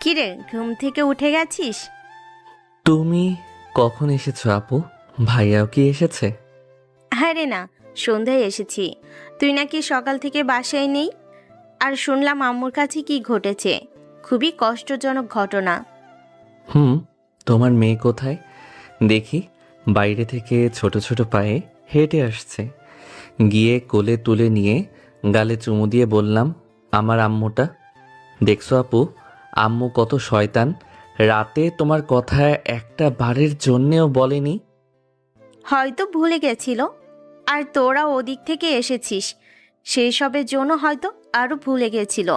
কিরে, ঘুম থেকে উঠে গেছিস? তুমি কখন এসেছো আপু? ভাইয়াও কি এসেছে? হ্যাঁ রে, না, সন্ধ্যায় এসেছি। তুই নাকি সকাল থেকে বাসায় নেই। আর শুনলাম আম্মুর কাছে কি ঘটেছে। খুবই কষ্টজনক ঘটনা। হুম। তোমার মেয়ে কোথায়? দেখি বাইরে থেকে ছোট ছোট পায়ে হেঁটে আসছে। গিয়ে কোলে তুলে নিয়ে গালে চুমু দিয়ে বললাম, আমার আম্মুটা দেখছো আপু? আম্মু কত শয়তান। রাতে তোমার কথা একটা বারের জন্যেও বলেনি। হয়তো ভুলে গেছিল। আর তোরা ওদিক থেকে এসেছিস, সেই সবের জন্য হয়তো আরও ভুলে গেছিল।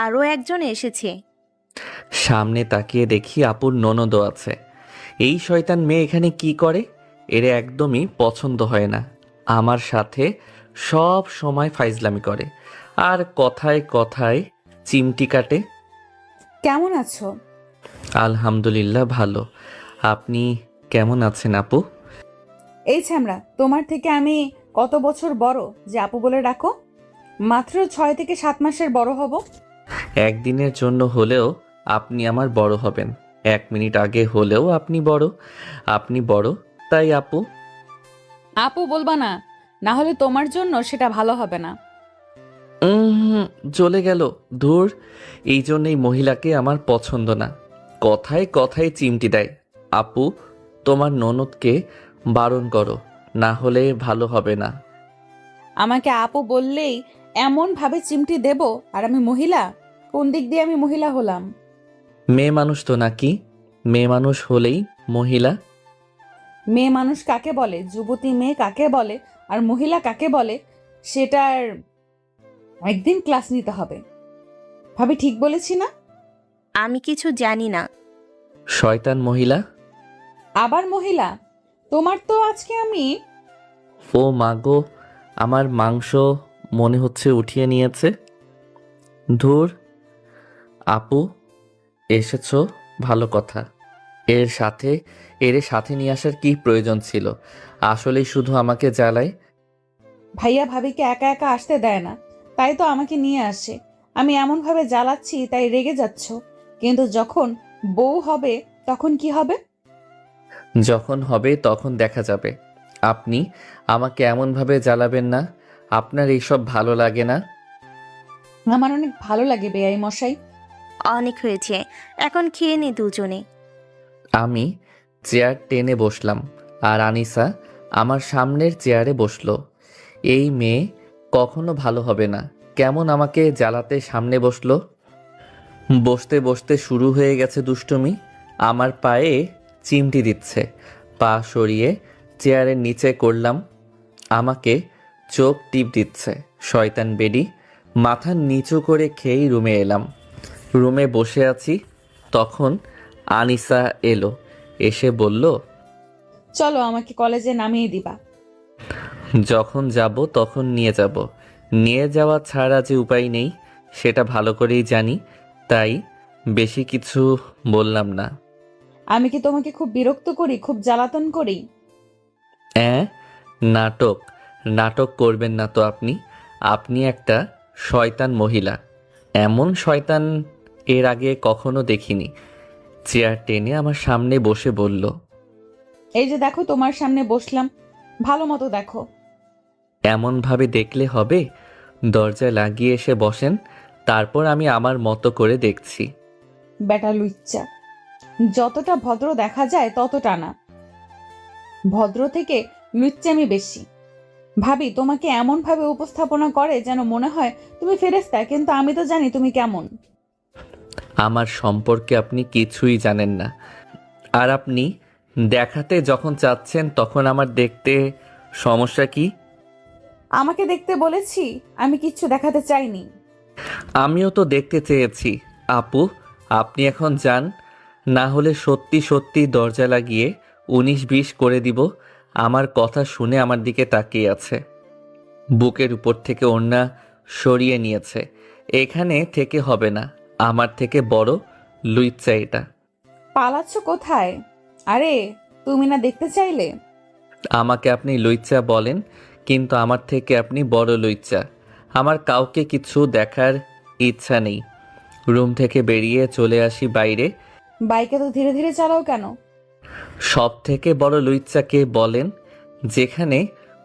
আরও একজন এসেছে। সামনে তাকিয়ে দেখি আপুর ননদও আছে। এই শয়তান মেয়ে এখানে কি করে? এর একদমই পছন্দ হয় না। আমার সাথে সব সময় ফাইজলামি করে আর কথায় কথায় চিমটি কাটে। কেমন আছো? আলহামদুলিল্লাহ ভালো। আপনি কেমন আছেন আপু? এই ছ্যামড়া, তোমার থেকে আমি কত বছর বড় যে আপু বলে ডাকো? মাত্র 6 থেকে 7 মাসের বড় হব। একদিনের জন্য হলেও আপনি আমার বড় হবেন। 1 মিনিট আগে হলেও আপনি বড়। আপনি বড়, তাই আপু। আপু বলবা না, না হলে তোমার জন্য সেটা ভালো হবে না। উম, চলে গেল। ধুর, এই জন্যই মহিলাকে আমার পছন্দ না। কথায় কথায় চিমটি দেয়। আপু, তোমার ননদকে বারণ করো, না হলে ভালো হবে না। আমাকে আপু বললেই এমন ভাবে চিমটি দেব? আর আমি মহিলা? কোন দিক দিয়ে আমি মহিলা হলাম? মেয়ে মানুষ তো নাকি? মেয়ে মানুষ হলেই মহিলা। মেয়ে মানুষ কাকে বলে, যুবতী মেয়ে কাকে বলে, আর মহিলা কাকে বলে, সেটার একদিন ক্লাস নিতে হবে। ভাবি ঠিক বলেছি না? আমি কিছু জানি না। শয়তান মহিলা। আবার মহিলা? তোমার তো আজকে আমি... ও মাগো, আমার মাংস মনে হচ্ছে উঠিয়ে নিয়েছে। ধুর। আপু, এসেছো, ভালো কথা। এর সাথে সাথে নিয়ে আসার কি প্রয়োজন ছিল? আসলেই শুধু আমাকে জ্বালায়। ভাইয়া ভাবিকে একা একা আসতে দেয় না, তাই তো আমাকে নিয়ে আসে। আমি এমন ভাবে জ্বালাচ্ছি তাই রেগে যাচ্ছ, কিন্তু যখন বউ হবে তখন কি হবে? যখন হবে তখন দেখা যাবে। আপনি আমাকে এমনভাবে জ্বালাবেন না। আপনার এইসব ভালো লাগে না। আমার অনেক ভালো লাগে বেআই মশাই। অনেক হয়েছে, এখন খেয়ে নে দুজনে। আমি চেয়ার টেনে বসলাম আর আনিসা আমার সামনের চেয়ারে বসলো। এই মেয়ে কখনো ভালো হবে না। কেমন আমাকে জ্বালাতে সামনে বসলো। বসতে বসতে শুরু হয়ে গেছে দুষ্টুমি। আমার পায়ে চিমটি দিচ্ছে। পা সরিয়ে চেয়ারের নিচে করলাম। আমাকে চোখ টিপ দিচ্ছে। শয়তান বেডি। মাথা নিচু করে খেয়েই রুমে এলাম। রুমে বসে আছি, তখন আনিসা এলো। এসে বলল, চলো আমাকে কলেজে নামিয়ে দিবা। যখন যাব তখন নিয়ে যাব। নিয়ে যাওয়া ছাড়া যে উপায় নেই সেটা ভালো করেই জানি, তাই বেশি কিছু বললাম না। আমি কি তোমাকে খুব বিরক্ত করি, খুব জ্বালাতন করি? অ্যাঁ, নাটক নাটক করবেন না তো আপনি। আপনি একটা শয়তান মহিলা। এমন শয়তান এর আগে কখনো দেখিনি। চেয়ার টেনে আমার সামনে বসে বলল, এই যে দেখো, তোমার সামনে বসলাম, ভালো মতো দেখো। এমনভাবে দেখলে হবে? দরজায় লাগিয়ে এসে বসেন, তারপর আমি আমার মতো করে দেখছি। বেটা লুচ্চা, যতটা ভদ্র দেখা যায় ততটা না। ভদ্র থেকে লুচ্চামি বেশি। ভাবি তোমাকে এমন ভাবে উপস্থাপনা করে যেন মনে হয় তুমি ফেরেশতা, কিন্তু আমি তো জানি তুমি কেমন। আমার সম্পর্কে আপনি কিছুই জানেন না। আর আপনি দেখাতে যখন চাচ্ছেন তখন আমার দেখতে সমস্যা কি? আমাকে দেখতে বলেছি, আমি কিচ্ছু দেখাতে চাইনি। আমিও তো দেখতে চেয়েছি। আপু, আপনি এখন যান, না হলে সত্যি সত্যি দরজা লাগিয়ে 19-20 করে দিব। আমার কথা শুনে আমার দিকে তাকিয়ে আছে। বুকের উপর থেকে ওড়না সরিয়ে নিয়েছে। এখানে থেকে হবে না। আমার থেকে বড় লুইচ্চা এটা। পালাচ্ছ কোথায়? আরে, তুমি না দেখতে চাইলে? আমাকে আপনি লুইচ্চা বলেন, কিন্তু আমার থেকে আপনি বড় লুইচ্চা। আমার কাউকে কিছু দেখার ইচ্ছা নেই। রুম থেকে বেরিয়ে চলে আসি বাইরে। বাইকে তো ধীরে ধীরে চালাও কেন? সব থেকে বড় লুইচ্চাকে বলেন, যেখানে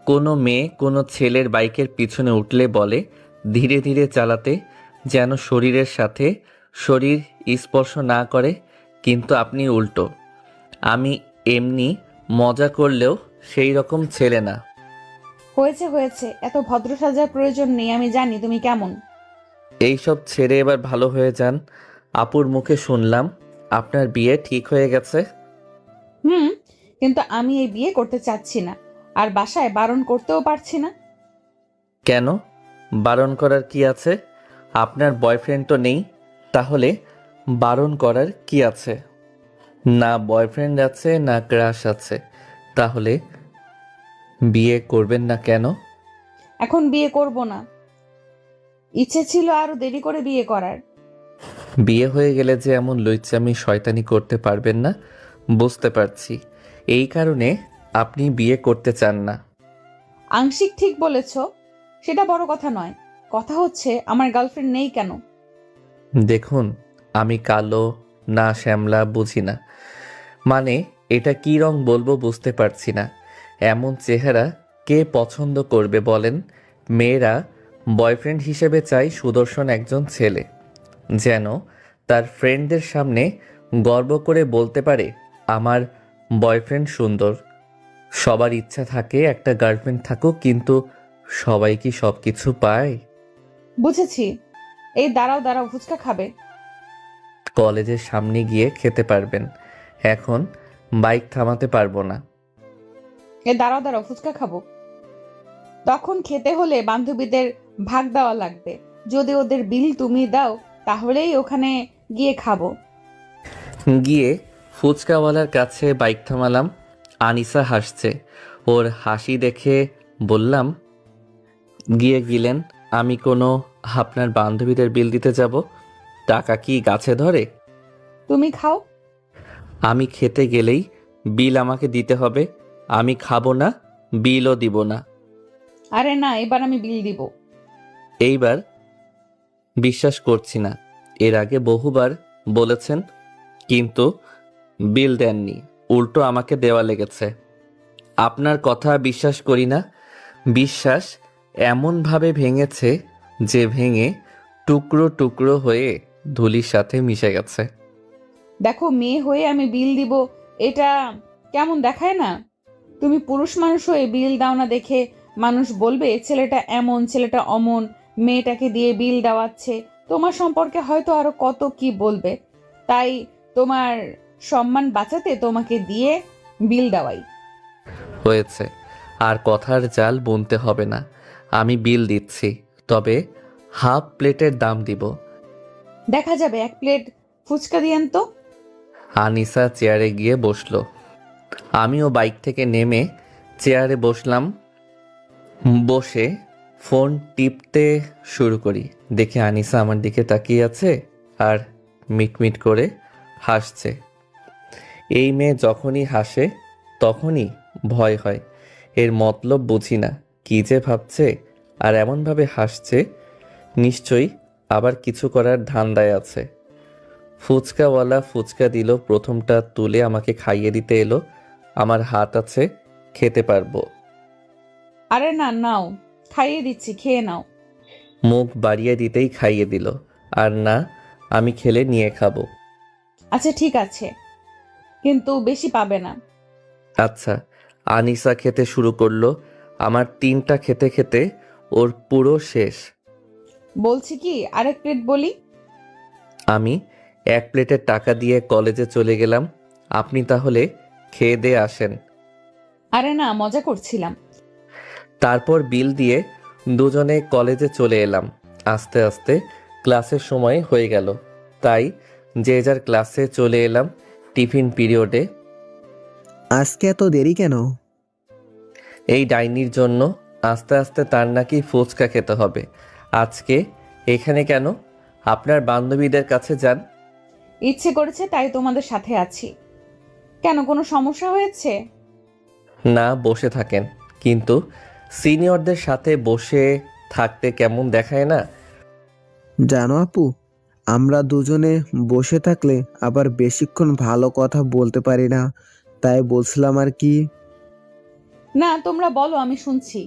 কোনো মেয়ে কোনো ছেলের বাইকের পিছনে উঠলে বলে ধীরে ধীরে চালাতে, যেন শরীরের সাথে শরীর স্পর্শ না করে। কিন্তু আপনি উল্টো। আমি এমনি মজা করলেও সেই রকম ছেলে না। হয়েছে হয়েছে, এত ভদ্র সাজার প্রয়োজন নেই, আমি জানি তুমি কেমন। এইসব ছেড়ে এবার ভালো হয়ে যান। আপুর মুখে শুনলাম আপনার বিয়ে ঠিক হয়ে গেছে। হুম, কিন্তু আমি এই বিয়ে করতে চাচ্ছি না, আর বাসায় বারণ করতেও পারছি না। কেন? বারণ করার কি আছে? আপনার বয়ফ্রেন্ড তো নেই, তাহলে বারণ করার কি আছে? না বয়ফ্রেন্ড আছে না ক্রাশ আছে, তাহলে বিয়ে করবেন না কেন? এখন বিয়ে করব না, ইচ্ছে ছিল আরো দেরি করে বিয়ে করার। বিয়ে হয়ে গেলে যে এমন লুইচ্চামি শয়তানি করতে পারবেন না, বুঝতে পারছি। এই কারণে আপনি বিয়ে করতে চান না। আংশিক ঠিক বলেছ, সেটা বড় কথা নয়। কথা হচ্ছে আমার গার্লফ্রেন্ড নেই কেন? দেখুন, আমি কালো না শ্যামলা বুঝি না, মানে এটা কি রং বলবো বুঝতে পারছি না। এমন চেহারা কে পছন্দ করবে বলেন? মেয়েরা বয়ফ্রেন্ড হিসেবে চায় সুদর্শন একজন ছেলে, যেন তার ফ্রেন্ডদের সামনে গর্ব করে বলতে পারে আমার বয়ফ্রেন্ড সুন্দর। সবার ইচ্ছা থাকে একটা গার্লফ্রেন্ড থাকুক, কিন্তু সবাই কি সব কিছু পায়? বুঝেছি। এই দাঁড়াও দাঁড়াও, ফুচকা খাবে? কলেজের সামনে গিয়ে খেতে পারবেন, এখন বাইক থামাতে পারবো না। এই দাঁড়াও দাঁড়াও, ফুচকা খাবো। তখন খেতে হলে বান্ধবীদের ভাগ দেওয়া লাগবে। যদি ওদের বিল তুমি দাও, তাহলেই ওখানে গিয়ে খাবো। গিয়ে ফুচকাওয়ালার কাছে বাইক থামালাম। আনিসা হাসছে, ওর হাসি দেখে বললাম, গিয়ে গেলেন, আমি কোনো আপনার বান্ধবীদের বিল দিতে যাব? টাকা কি গাছে ধরে? তুমি খাও। আমি খেতে গেলেই বিল আমাকে দিতে হবে। আমি খাবো না, বিলও দিব না। আরে না, এবার আমি বিল দিব। এইবার বিশ্বাস করছি না। এর আগে বহুবার বলেছেন, কিন্তু বিল দেননি, উল্টো আমাকে দেওয়া লেগেছে। আপনার কথা বিশ্বাস করি না। বিশ্বাস এমনভাবে ভেঙেছে যে ভেঙে টুকরো টুকরো হয়ে ধুলির সাথে মিশে গেছে। দেখো, মেয়ে হয়ে আমি বিল দিব, এটা কেমন দেখায় না? তুমি পুরুষ মানুষ হয়ে বিল দাও না দেখে মানুষ বলবে ছেলেটা এমন, ছেলেটা অমন, মেয়েটাকে দিয়ে বিল দেওয়াচ্ছে। তোমার সম্পর্কে হয়তো আরো কত কি বলবে। তাই তোমার সম্মান বাঁচাতে তোমাকে দিয়ে বিল দেওয়াই। হয়েছে, আর কথার জাল বুনতে হবে না। আমি বিল দিচ্ছি, তবে হাফ প্লেটের দাম দিব। দেখা যাবে, 1 প্লেট ফুচকা দিয়েন তো। আনিসা চেয়ারে গিয়ে বসলো। আমিও বাইক থেকে নেমে চেয়ারে বসলাম। বসে ফোন টিপতে শুরু করি। দেখে আনিসা আমার দিকে তাকিয়ে আছে আর মিটমিট করে হাসছে। এই মেয়ে যখনই হাসে তখনই ভয় হয়। এর মতলব বুঝি না, কি যে ভাবছে আর এমনভাবে হাসছে, নিশ্চয়ই আবার কিছু করার ধান্দায় আছে। ফুচকাওয়ালা ফুচকা দিল, প্রথমটা তুলে আমাকে খাইয়ে দিতে এলো। আমার হাত আছে, খেতে পারবো। আরে না, নাও, খাইয়ে দিচ্ছি, খেয়ে নাও। মুখ বাড়িয়ে দিতেই খাইয়ে দিল। আর না, আমি খেলে নিয়ে খাবো। আচ্ছা ঠিক আছে, কিন্তু বেশি পাবে না। আচ্ছা। আনিসা খেতে শুরু করলো। আমার 3টা খেতে খেতে ওর পুরো শেষ। বলছি কি, আরেক প্লেট বলি? আমি 1 প্লেটের টাকা দিয়ে কলেজে চলে গেলাম। আপনি তাহলে খেয়ে দিয়ে আসেন। আরে না, মজা করছিলাম। তারপর বিল দিয়ে দুজনে কলেজে চলে এলাম। আস্তে আস্তে ক্লাসের সময় হয়ে গেল, তাই যে যার ক্লাসে চলে এলাম। টিফিন পিরিয়ডে। আজকে এত দেরি কেন? এই ডাইনির জন্য। আস্তে আস্তে তার নাকি ফুচকা খেতে হবে। আজকে এখানে কেন? আপনার বান্ধবীদের কাছে যান। ইচ্ছে করেছে তাই তোমাদের সাথে আছি। কেন, কোনো সমস্যা হয়েছে? না, বসে থাকেন, কিন্তু সিনিয়রদের সাথে বসে থাকতে কেমন দেখায় না? জানো আপু, আমরা দুজনে বসে থাকলে আবার বেশিক্ষণ ভালো কথা বলতে পারি না, তাই বলছিলাম আর কি। না, তোমরা বলো, আমি শুনছি।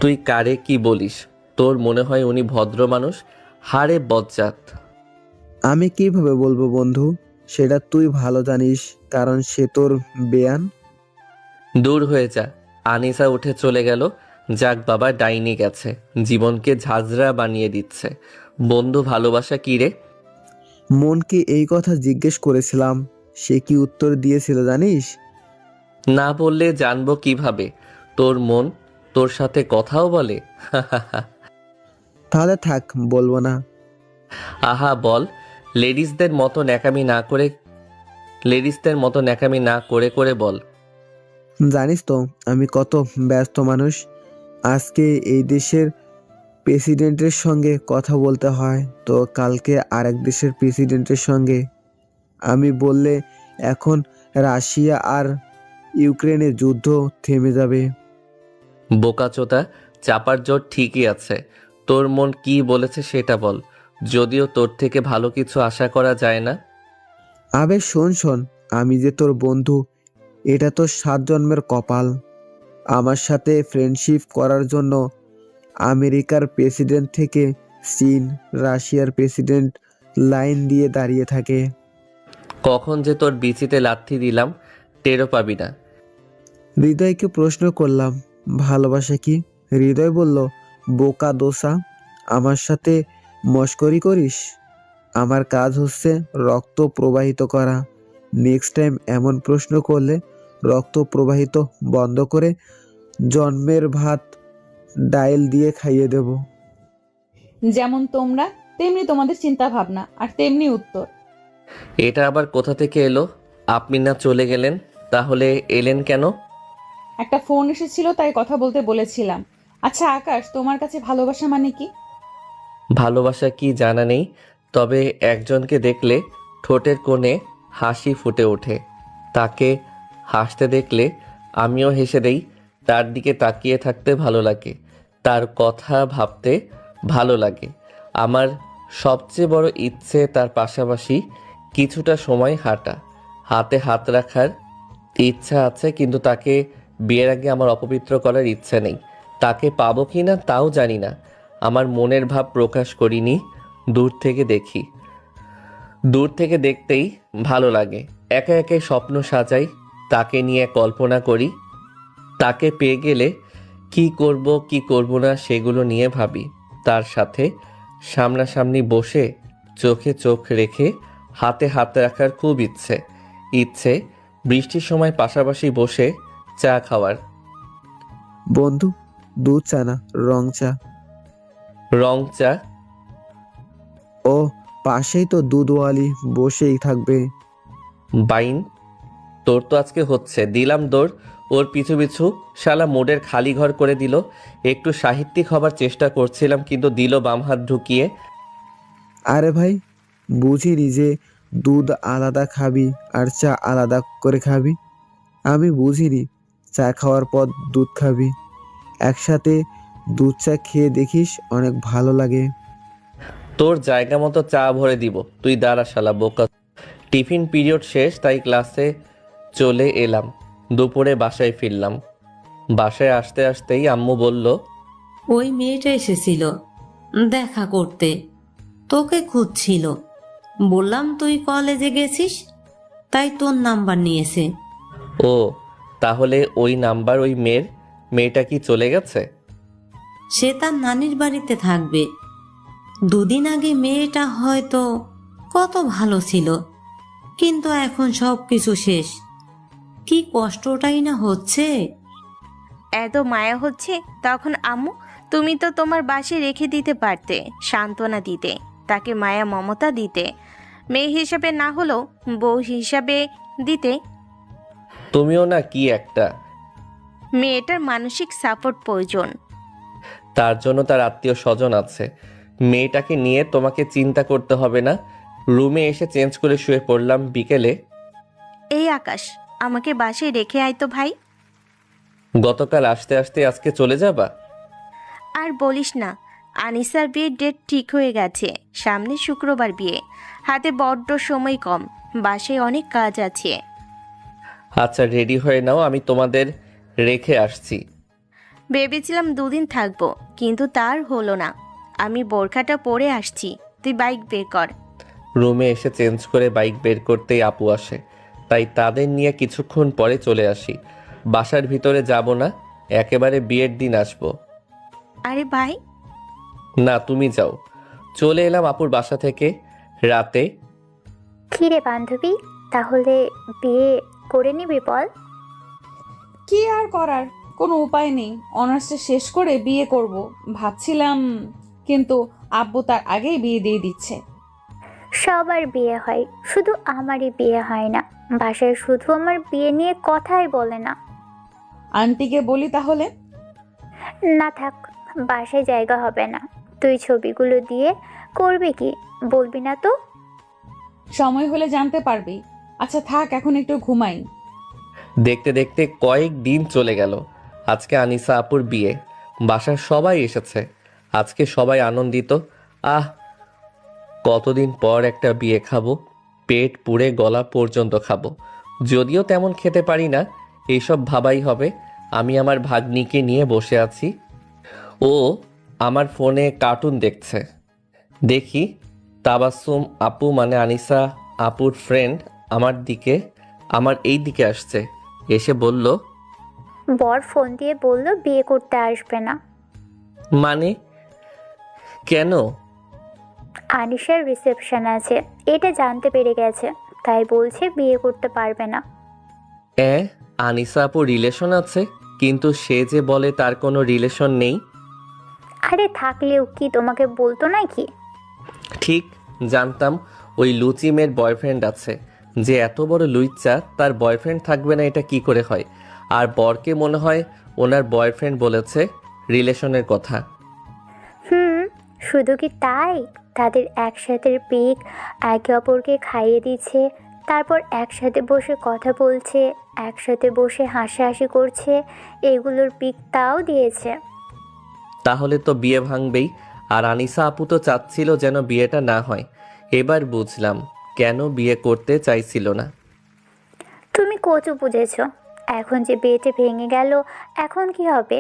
তুই কারে কি বলিস? তোর মনে হয় উনি ভদ্র মানুষ? হারে বজ্জাত। আমি কিভাবে বলবো বন্ধু, সেটা তুই ভালো জানিস, কারণ সে তোর বেয়ান। দূর হয়ে যা। আনিসা উঠে চলে গেল। যাক বাবা, ডাইনি গেছে, জীবনকে ঝাঁঝরা বানিয়ে দিচ্ছে। বন্ধু ভালোবাসা কি রে? মনকে এই কথা জিজ্ঞেস করেছিলাম, সে কি উত্তর দিয়েছিল জানিস? না বললে জানবো কিভাবে? তোর মন তোর সাথে কথাও বলে? তাহলে থাক, বলবো না। আহা বল। লেডিসদের মতো ন্যাকামি না করে, লেডিসদের মতো ন্যাকামি না করে করে বল। জানিস তো আমি কত ব্যস্ত মানুষ। আজকে এই দেশের প্রেসিডেন্টের সঙ্গে কথা বলতে হয়, তো কালকে আরেক দেশের প্রেসিডেন্টের সঙ্গে। আমি বললে এখন রাশিয়া আর ইউক্রেনের যুদ্ধ থেমে যাবে। বোকাচোদা, চাপার জোর ঠিকই আছে। তোর মন কি বলেছে সেটা বল, যদিও তোর থেকে ভালো কিছু আশা করা যায় না। আবে শোন শোন, আমি যে তোর বন্ধু, এটা তো 7 জন্মের কপাল। আমার সাথে ফ্রেন্ডশিপ করার জন্য আমেরিকার প্রেসিডেন্ট থেকে চীন, রাশিয়ার প্রেসিডেন্ট লাইন দিয়ে দাঁড়িয়ে থাকে। কখন যে তোর বিচিতে লাথি দিলাম টেরও পাবি না। হৃদয়কে প্রশ্ন করলাম, ভালোবাসা কি? হৃদয় বলল, বোকা দোসা, আমার সাথে মশকরি করিস? আমার কাজ হচ্ছে রক্ত প্রবাহিত করা। নেক্সট টাইম এমন প্রশ্ন করলে রক্ত প্রবাহিত বন্ধ করে জন্মের ভাত ডাইল দিয়ে খাইয়ে দেব। যেমন তোমরা, তেমনি তোমাদের চিন্তা ভাবনা, আর তেমনি উত্তর। এটা আবার কোথা থেকে এলো? আপনি না চলে গেলেন, তাহলে এলেন কেন? একটা ফোন এসেছিল, তাই কথা বলতে বলেছিলাম। আচ্ছা আকাশ, তোমার কাছে ভালোবাসা মানে কি? ভালোবাসা কি জানা নেই, তবে একজনকে দেখলে ঠোঁটের কোণে হাসি ফুটে ওঠে। তাকে হাসতে দেখলে আমিও হেসে দেই। তার দিকে তাকিয়ে থাকতে ভালো লাগে, তার কথা ভাবতে ভালো লাগে। আমার সবচেয়ে বড় ইচ্ছে তার পাশাপাশি কিছুটা সময় হাঁটা, হাতে হাত রাখার ইচ্ছা আছে, কিন্তু তাকে বিয়ের আগে আমার অপবিত্র করার ইচ্ছে নেই। তাকে পাবো কি না তাও জানি না। আমার মনের ভাব প্রকাশ করিনি, দূর থেকে দেখি। দূর থেকে দেখতেই ভালো লাগে। একা একা স্বপ্ন সাজাই, তাকে নিয়ে কল্পনা করি। তাকে পেয়ে গেলে কি করব কি করব না সেগুলো নিয়ে ভাবি। তার সাথে সামনাসামনি বসে চোখে চোখ রেখে হাতে হাত রাখার খুব ইচ্ছে। ইচ্ছে বৃষ্টির সময় পাশাপাশি বসে চা খাওয়ার। বন্ধু, দুধ চা না রং চা? রং চা? ও, পাশেই তো দুধওয়ালি বসেই থাকবে। বাইন, তোর তো আজকে হচ্ছে। দিলাম দৌড় ওর পিছু পিছু, শালা মোডের খালি ঘর করে দিল। একটু সাহিত্যিক হবার চেষ্টা করছিলাম, কিন্তু দিল বাম হাত ঢুকিয়ে। আরে ভাই, বুঝিনি যে দুধ আলাদা খাবি আর চা আলাদা করে খাবি। আমি বুঝিনি চা খাওয়ার পর দুধ খাবি। একসাথে দুধ চা খেয়ে দেখিস, অনেক ভালো লাগে। তোর জায়গা মতো চা ভরে দিব, তুই দাঁড়া শালা বোকা। টিফিন পিরিয়ড শেষ, তাই ক্লাসে চলে এলাম। দুপুরে বাসায় ফিরলাম। বাসায় আসতে আসতেই আম্মু বলল, ওই মেয়েটা এসেছিল দেখা করতে, তোকে খুঁজছিল। বললাম তুই কলেজে গেছিস, তাই তোর নাম্বার নিয়েছে। ও তাহলে ওই নাম্বার ওই মেয়ের। মেয়েটা কি চলে গেছে? সে তার নানির বাড়িতে থাকবে। দুদিন আগে মেয়েটা হয়তো কত ভালো ছিল, কিন্তু এখন সব কিছু শেষ। কি কষ্টটাই না হচ্ছে। এত মায়া হচ্ছে, তখন আম্মু তুমি তো তোমার বাসে রেখে দিতে পারতে, সান্ত্বনা দিতে, তাকে মায়া মমতা দিতে, মেয়ে হিসাবে না হলেও বউ হিসাবে দিতে। তুমিও না কি একটা। মেয়েটার মানসিক সাপোর্ট প্রয়োজন। তার জন্য তার আত্মীয় স্বজন আছে। মেয়েটাকে নিয়ে তোমাকে চিন্তা করতে হবে না। রুমে এসে চেঞ্জ করে শুয়ে পড়লাম। বিকেলে, এই আকাশ, আমাকে বাসায় রেখে আয় তো ভাই। গতকাল আসতে আসতে আজকে চলে যাবা? আর বলিস না, আনিসার বিয়ের ডেট ঠিক হয়ে গেছে, সামনে শুক্রবার বিয়ে, হাতে বড্ড সময় কম, বাসায় অনেক কাজ আছে। আচ্ছা রেডি হয়ে নাও, আমি তোমাদের রেখে আসছি। ভেবেছিলাম 2 দিন থাকবো, কিন্তু তার হলো না। আমি বোরখাটা পরে আসছি, তুই বাইক বের কর। রুমে এসে চেঞ্জ করে বাইক বের করতেই আপু আসে, তাই তাদের নিয়ে কিছুক্ষণ পরে চলে আসি। বাসার ভিতরে যাব না, একেবারে বিয়ের দিন আসবো। আরে ভাই, না তুমি যাও। চলে এলাম আপুর বাসা থেকে রাতে। কিরে বান্ধবী, তাহলে বিয়ে করে নিবি বল? কি আর করার, কোনো উপায় নেই। অনার্সটা শেষ করে বিয়ে করব ভাবছিলাম, কিন্তু আব্বু তার আগেই বিয়ে দিয়ে দিচ্ছে। সবার বিয়ে হয়, শুধু আমারই বিয়ে হয় না। বাসায় শুধু আমার বিয়ে নিয়ে কথাই বলে না। আন্টিকে বলি তাহলে? না থাক, বাসায় জায়গা হবে না। তুই ছবিগুলো দিয়ে করবি কি, বলবি না তো? সময় হলে জানতে পারবি। আচ্ছা থাক, এখন একটু ঘুমাই। দেখতে দেখতে কয়েক দিন চলে গেল। আজকে আনিসা আপুর বিয়ে, বাসার সবাই এসেছে। আজকে সবাই আনন্দিত। আহ, কতদিন পর একটা বিয়ে খাবো, পেট পুড়ে গলা পর্যন্ত খাবো। যদিও তেমন খেতে পারি না, এইসব ভাবাই হবে। আমি আমার ভাগ্নিকে নিয়ে বসে আছি, ও আমার ফোনে কার্টুন দেখছে। দেখি তাবাসসুম আপু মানে আনিসা আপুর ফ্রেন্ড আমার এই দিকে আসছে। এসে বলল, বর ফোন দিয়ে বলল বিয়ে করতে আসবে না। মানে কেন? আনিশার রিসেপশন আছে, এটা জানতে পেরে গেছে, তাই বলছে বিয়ে করতে পারবে না। আনিসা আপুর রিলেশন আছে, কিন্তু সে যে বলে তার কোনো রিলেশন নেই। আরে থাকলেও কি তোমাকে বলতো নাকি? ঠিক জানতাম ওই লুচি মেয়ের বয়ফ্রেন্ড আছে। যে এত বড় লুইচ্চা, তার বয়ফ্রেন্ড থাকবে না এটা কি করে হয়? আর বরকে মনে হয় ওনার বয়ফ্রেন্ড বলেছে রিলেশনের কথা। শুধু কি তাই, তাদের একসাথে পিক একে অপরকে খাইয়ে দিচ্ছে, তারপর একসাথে বসে কথা বলছে, একসাথে বসে হাসাহাসি করছে, এগুলোর পিক তাও দিয়েছে। তাহলে তো বিয়ে ভাঙবেই। আর আনিসা আপু তো চাচ্ছিল যেন বিয়েটা না হয়। এবার বুঝলাম কেন বিয়ে করতে চাইছিল না। তুমি কচু বুঝেছ। এখন যে বিয়েটা ভেঙে গেল, এখন কি হবে?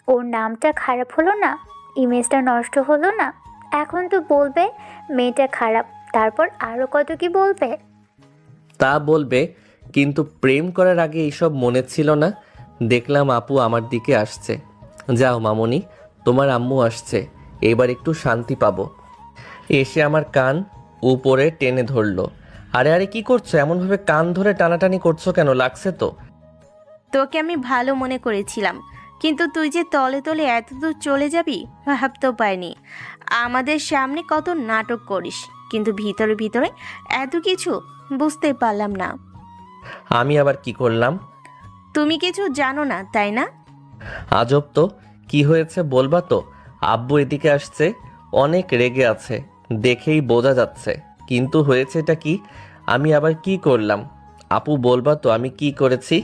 ওর নামটা খারাপ হলো না, ইমেজটা নষ্ট হলো না? এখন তো বলবে মেয়েটা খারাপ, তারপর আরও কত কি বলবে। তা বলবে, কিন্তু প্রেম করার আগে এইসব মনে ছিল না। দেখলাম আপু আমার দিকে আসছে। যাও মামনি, তোমার আম্মু আসছে, এবার একটু শান্তি পাবো। এসে আমার কান উপরে টেনে ধরলো। আরে আরে কি করছো? এমনভাবে কান ধরে টানাটানি করছো কেন? লাগছে তো? তোকে আমি ভালো মনে করেছিলাম, কিন্তু তুই যে তলে তলে এত দূর চলে যাবি ভাবতেও পারিনি। আমাদের সামনে কত নাটক করিস, কিন্তু ভিতরে ভিতরে এত কিছু বুঝতে পারলাম না। আমি আবার কি করলাম? তুমি কিছু জানো না তাই না? আজব তো, কি হয়েছে বলবা তো? আব্বু এদিকে আসছে, অনেক রেগে আছে, দেখেই বোঝা যাচ্ছে। কিন্তু হয়েছেটা কি? আমি আবার কি করলাম? আপু বলবা তো আমি কি করেছি?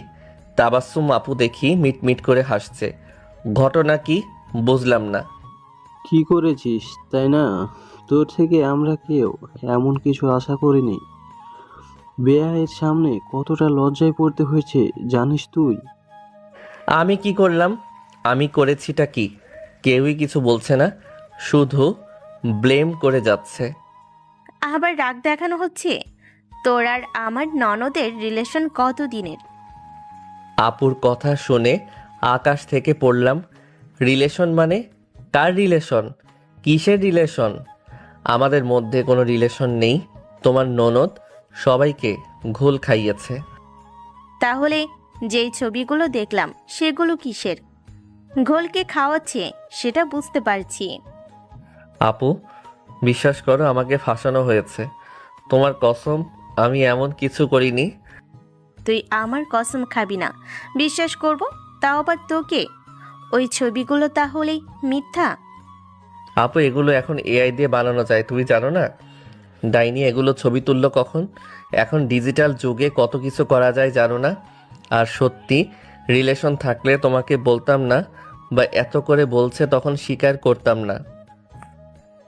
তাবাসসুম আপু দেখি মিটমিট করে হাসছে। ঘটনা কি বুঝলাম না। কি করেছিস তাই না? তোর থেকে আমরা কেউ এমন কিছু আশা করিনি। বেয়ায়ের সামনে কতটা লজ্জায় পড়তে হয়েছে জানিস তুই? আমি কি করলাম? আমি করেছিটা কি? কেউই কিছু বলছে না, শুধু ব্লেম করে যাচ্ছে। আবার রাগ দেখানো হচ্ছে। তোর আর আমার ননদের রিলেশন কত দিনের? আপুর কথা শুনে আকাশ থেকে পড়লাম। রিলেশন মানে? কার রিলেশন? কিসের রিলেশন? আমাদের মধ্যে কোনো রিলেশন নেই। তোমার ননদ সবাইকে ঘোল খাইয়েছে। তাহলে যেই ছবিগুলো দেখলাম সেগুলো কিসের? ঘোলকে খাওয়াচ্ছে সেটা বুঝতে পারছি। আপু বিশ্বাস করো, আমাকে ফাঁসানো হয়েছে। তোমার কসম আমি এমন কিছু করিনি। তুই আমার কসম খাবি না, বিশ্বাস করব তাও আবার তোকে? ওই ছবিগুলো তাহলে মিথ্যা? আপু এগুলো এখন এআই দিয়ে বানানো যায়, তুমি জানো না? ডাইনি এগুলো ছবি তুললো কখন? এখন ডিজিটাল যুগে কত কিছু করা যায় জানো না? আর সত্যি রিলেশন থাকলে তোমাকে বলতাম না, বা এত করে বলছে তখন স্বীকার করতাম না।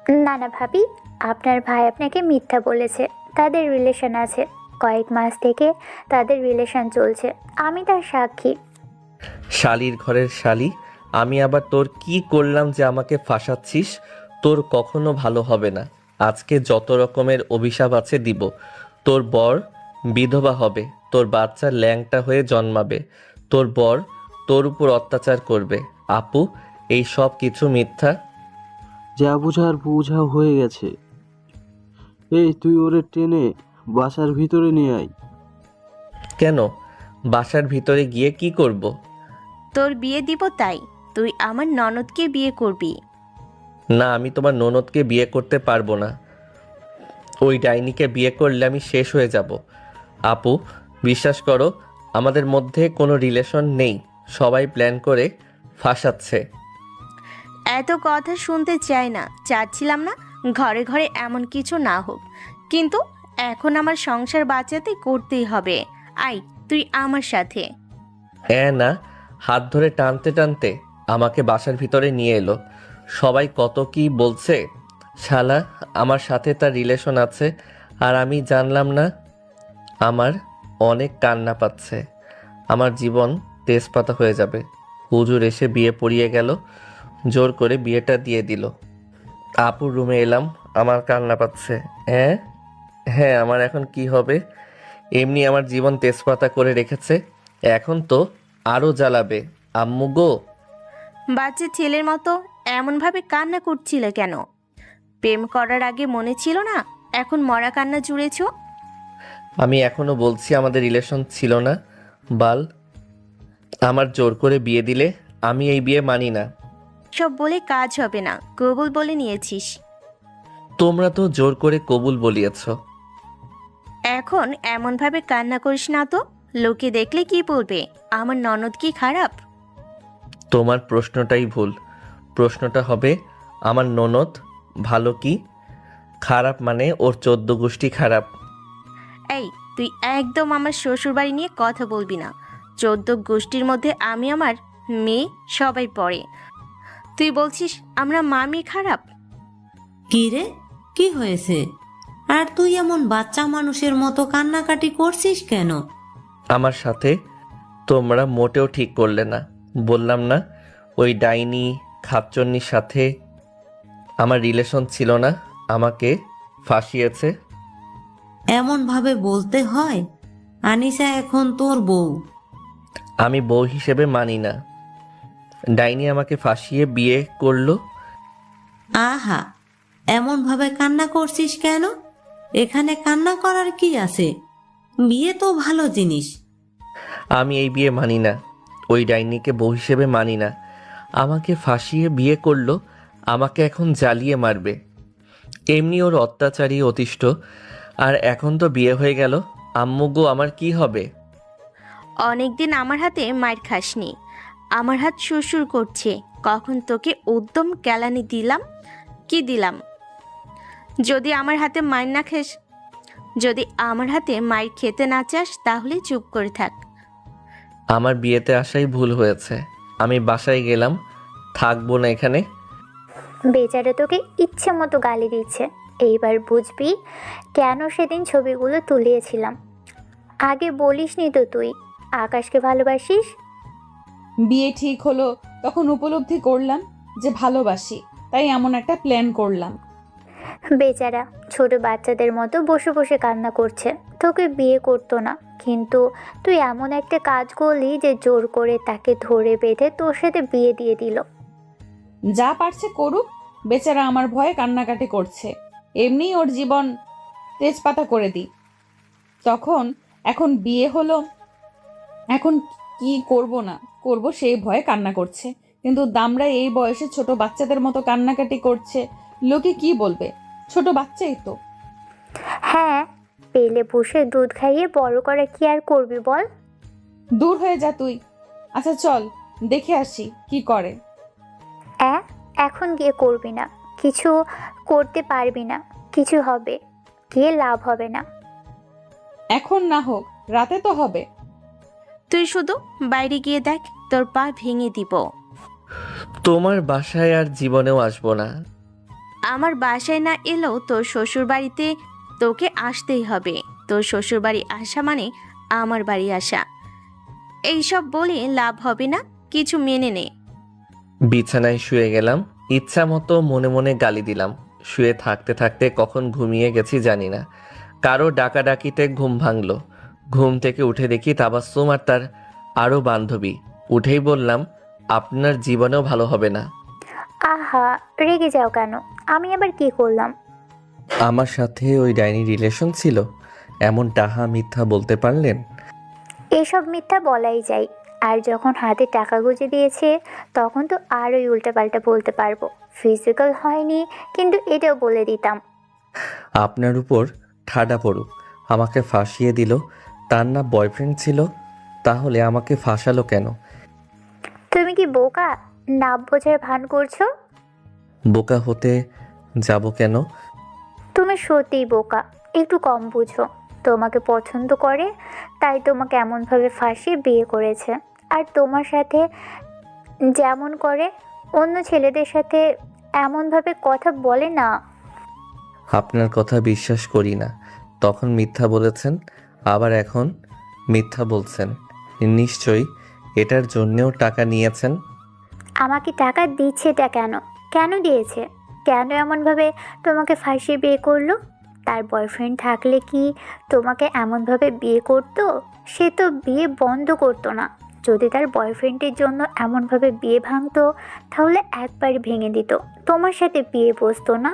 না না ভাবি, আপনার ভাই আপনাকে মিথ্যা বলেছে। তাদের রিলেশন আছে, কয়েক মাস থেকে তাদের রিলেশন চলছে, আমি তার সাক্ষী। শালির ঘরের শালি, আমি আবার তোর কি করলাম যে আমাকে ফাঁসাচ্ছিস? তোর কখনো ভালো হবে না। আজকে যত রকমের অভিশাপ আছে দিব। তোর বর বিধবা হবে, তোর বাচ্চা ল্যাংটা হয়ে জন্মাবে, তোর বর তোর উপর অত্যাচার করবে। আপু, এই সব কিছু মিথ্যা। যা বুঝার বুঝা হয়ে গেছে। এই তুই ওরে টেনে বাসার ভিতরে নিয়ে আয়। কেন? বাসার ভিতরে গিয়ে কি করব? তোর বিয়ে দিব তাই। তুই আমার ননদকে বিয়ে করবি। না, আমি তোমার ননদকে বিয়ে করতে পারবো না। ওই ডাইনিকে বিয়ে করলে আমি শেষ হয়ে যাব। আপু, বিশ্বাস করো, আমাদের মধ্যে কোনো রিলেশন নেই। সবাই প্ল্যান করে ফাঁসাচ্ছে। এত কথা শুনতে চাই না, চাচ্ছিলাম না ঘরে ঘরে এমন কিছু না হোক, কিন্তু এখন আমার সংসার বাঁচাতে করতেই হবে। আই, তুই আমার সাথে। না, হাত ধরে টানতে টানতে আমাকে বাসার ভিতরে নিয়ে এলো। সবাই কত কি বলছে। শালা আমার সাথে তার রিলেশন আছে আর আমি জানলাম না। আমার অনেক কান্না পাচ্ছে। আমার জীবন তেজপাতা হয়ে যাবে। হুজুর এসে বিয়ে পড়িয়ে গেল, জোর করে বিয়েটা দিয়ে দিল। আপুর রুমে এলাম, আমার কান্না পাচ্ছে। হ্যাঁ, আমার এখন কি হবে? এমনি আমার জীবন তেজপাতা করে রেখেছে, এখন তো আরও জ্বালাবে। আম্মু গো। বাচ্চা ছেলের মতো এমনভাবে কান্না করছিলে কেন? প্রেম করার আগে মনে ছিল না, এখন মরা কান্না জুড়েছ? আমি এখনো বলছি আমাদের রিলেশন ছিল না। বাল, আমার জোর করে বিয়ে দিলে আমি এই বিয়ে মানি না। সব বলে কাজ হবে না, কবুল বলে নিয়েছিস। তোমরা তো জোর করে কবুল বলিয়েছ। এখন এমনভাবে কান্না করিস না তো, লোকে দেখলে কি বলবে? আমার ননদ কি খারাপ? তোমার প্রশ্নটাই ভুল। প্রশ্নটা হবে আমার ননদ ভালো কি খারাপ, মানে ওর 14 গোষ্ঠী খারাপ। এই, তুই একদম আমার শ্বশুরবাড়ি নিয়ে কথা বলবি না। 14 গোষ্ঠীর মধ্যে আমি, আমার মেয়ে, সবাই পড়ে। তুই বলছিস আমরা মামি খারাপ? কি রে, কি হয়েছে? আর তুই এমন বাচ্চা মানুষের মতো কান্নাকাটি করছিস কেন? আমার সাথে তোমরা মোটেও ঠিক করলে না। বললাম না, ওই ডাইনি খাচ্চন্নির সাথে আমার রিলেশন ছিল না, আমাকে ফাঁসিয়েছে। এমন ভাবে বলতে হয়? আনিসা এখন তোর বউ। আমি বউ হিসেবে মানি না। ডাইনি আমাকে ফাঁসিয়ে বিয়ে করলো। আহা, এমন ভাবে কান্না করছিস কেন? এখানে কান্না করার কি আছে? বিয়ে তো ভালো জিনিস। আমি এই বিয়ে মানি না। ওই ডাইনিকে বউ হিসেবে মানি না। আমাকে ফাঁসিয়ে বিয়ে করলো, আমাকে এখন জ্বালিয়ে মারবে। এমনি ওর অত্যাচারী অতিষ্ঠ, আর এখন তো বিয়ে হয়ে গেল। আম্মু গো, আমার কি হবে? অনেকদিন আমার হাতে মার খাসনি, আমার হাত শ্বশুর করছে। কখন তোকে উদ্যম কেলানি দিলাম? কি দিলাম? যদি আমার হাতে মার না খেস, যদি আমার হাতে মার খেতে না চাস, তাহলে চুপ করে থাক। আমার বিয়েতে আসাই ভুল হয়েছে। আমি বাসায় গেলাম, থাকবো না এখানে। বেচারা তোকে ইচ্ছে মতো গালি দিচ্ছে। এইবার বুঝবি কেন সেদিন ছবিগুলো তুলিয়েছিলাম। আগে বলিসনি তো তুই আকাশকে ভালোবাসিস। বিয়ে ঠিক হলো তখন উপলব্ধি করলাম যে ভালোবাসি, তাই এমন একটা প্ল্যান করলাম। বেচারা ছোট বাচ্চাদের মতো বসে বসে কান্না করছে, তোকে বিয়ে করতো না, কিন্তু তুই এমন একটা কাজ করলি যে জোর করে তাকে ধরে বেঁধে তোর সাথে বিয়ে দিয়ে দিল। যা পারছে করুক, বেচারা আমার ভয়ে কান্নাকাটি করছে। এমনি ওর জীবন তেজপাতা করে দিই। এখন বিয়ে হলো, এখন কি করব না করব সেই ভয়ে কান্না করছে, কিন্তু দামরা এই বয়সে ছোট বাচ্চাদের মতো কান্নাকাটি করছে। লোকে কি বলবে? ছোট বাচ্চাই তো। হ্যাঁ, পেলে বসে দুধ খাইয়ে বড় করে কি আর করবি বল? দূর হয়ে যা তুই। আচ্ছা চল দেখে আসি কি করে। এখন গিয়ে করবি না, কিছু করতে পারবি না, কিছু হবে গিয়ে লাভ হবে না। এখন না হোক, রাতে তো হবে। তুই শুধু বাইরে গিয়ে দেখ, তোর পা ভেঙে দিব। তোমার বাসায় আর জীবনেও আসবো না। আমার বাসায় না এলেও তোর শ্বশুর বাড়িতে তোকে আসতেই হবে। তোর শ্বশুর বাড়ি আসা মানে আমার বাড়ি আসা। এইসব বলে লাভ হবে না, কিছু মেনে নে। বিছানায় শুয়ে গেলাম, ইচ্ছা মতো মনে মনে গালি দিলাম। শুয়ে থাকতে থাকতে কখন ঘুমিয়ে গেছি জানি না। কারো ডাকাডাকিতে ঘুম ভাঙলো। ঘুম থেকে উঠে দেখি তাবাস্সুম আর তার আরও বান্ধবী। উঠেই বললাম, আপনার জীবনেও ভালো হবে না। আহা, রেগে যাও কেন? আমি আবার কি করলাম? আমার সাথে ওই ডাইনি রিলেশন ছিল, এমন টাহা মিথ্যা বলতে পারলেন? এসব মিথ্যা বলাই যায়। আর যখন হাতে টাকা গুঁজে দিয়েছে তখন তো আরোই উল্টাপাল্টা বলতে পারবো। ফিজিক্যাল হয়নি, কিন্তু এটাও বলে দিতাম। আপনার উপর ঠাডা পড়ুক, আমাকে ফাঁসিয়ে দিল। তার না বয়ফ্রেন্ড ছিল, তাহলে আমাকে ফাঁসালো কেন? তুমি কি বোকা? না বোঝার ভান করছো? বোকা হতে যাব কেন? তুমি সত্যিই বোকা, একটু কম বুঝো। তোমাকে পছন্দ করে তাই তোমাকে এমনভাবে ফাঁসিয়ে বিয়ে করেছে। আর তোমার সাথে যেমন করে অন্য ছেলেদের সাথে এমনভাবে কথা বলে না। আপনার কথা বিশ্বাস করি না। তখন মিথ্যা বলেছেন, আবার এখন মিথ্যা বলছেন। নিশ্চয়ই এটার জন্যেও টাকা নিয়েছেন। আমাকে টাকা দিচ্ছেটা কেন? কেন দিয়েছে? কেন এমনভাবে তোমাকে ফাঁসিয়ে বিয়ে করলো? তার বয়ফ্রেন্ড থাকলে কি তোমাকে এমনভাবে বিয়ে করতো? সে তো বিয়ে বন্ধ করতো না। যদি তার বয়ফ্রেন্ডের জন্য এমনভাবে বিয়ে ভাঙতো তাহলে একবারই ভেঙে দিত, তোমার সাথে বিয়ে বসতো না।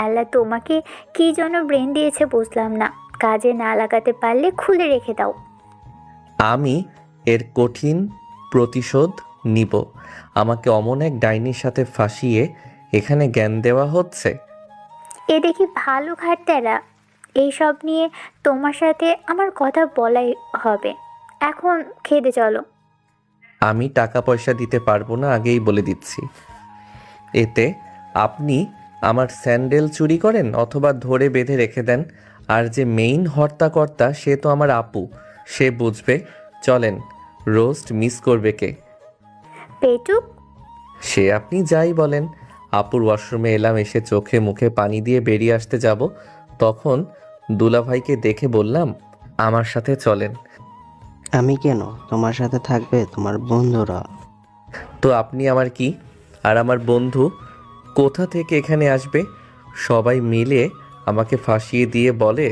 আল্লাহ তোমাকে কী জন্য ব্রেন দিয়েছে বুঝলাম না। কাজে না লাগাতে পারলে খুলে রেখে দাও। আমি এর কঠিন প্রতিশোধ নিব। আমাকে অমন এক ডাইনির সাথে ফাঁসিয়ে এখানে জ্ঞান দেওয়া হচ্ছে। এ দেখি ভালো ঘাটতেরা। এইসব নিয়ে তোমার সাথে আমার কথা বলাই হবে। এখন খেতে চলো। আমি টাকা পয়সা দিতে পারবো না, আগেই বলে দিচ্ছি। এতে আপনি আমার স্যান্ডেল চুরি করেন অথবা ধরে বেঁধে রেখে দেন। আর যে মেইন হর্তাকর্তা সে তো আমার আপু, সে বুঝবে। চলেন, রোস্ট মিস করবে কে? পেটুক, সে আপনি যাই বলেন। আপুর ওয়াশরুমে এলাম, এসে চোখে মুখে পানি দিয়ে বেরিয়ে আসতে যাব, তখন দুলাভাইকে দেখে বললাম, আমার সাথে চলেন। আমি কেন? তোমার সাথে থাকবে তোমার বন্ধুরা। তো আপনি আমার কি? আর আমার বন্ধু কোথা থেকে এখানে আসবে? সবাই মিলে আমাকে ফাঁসিয়ে দিয়ে বলে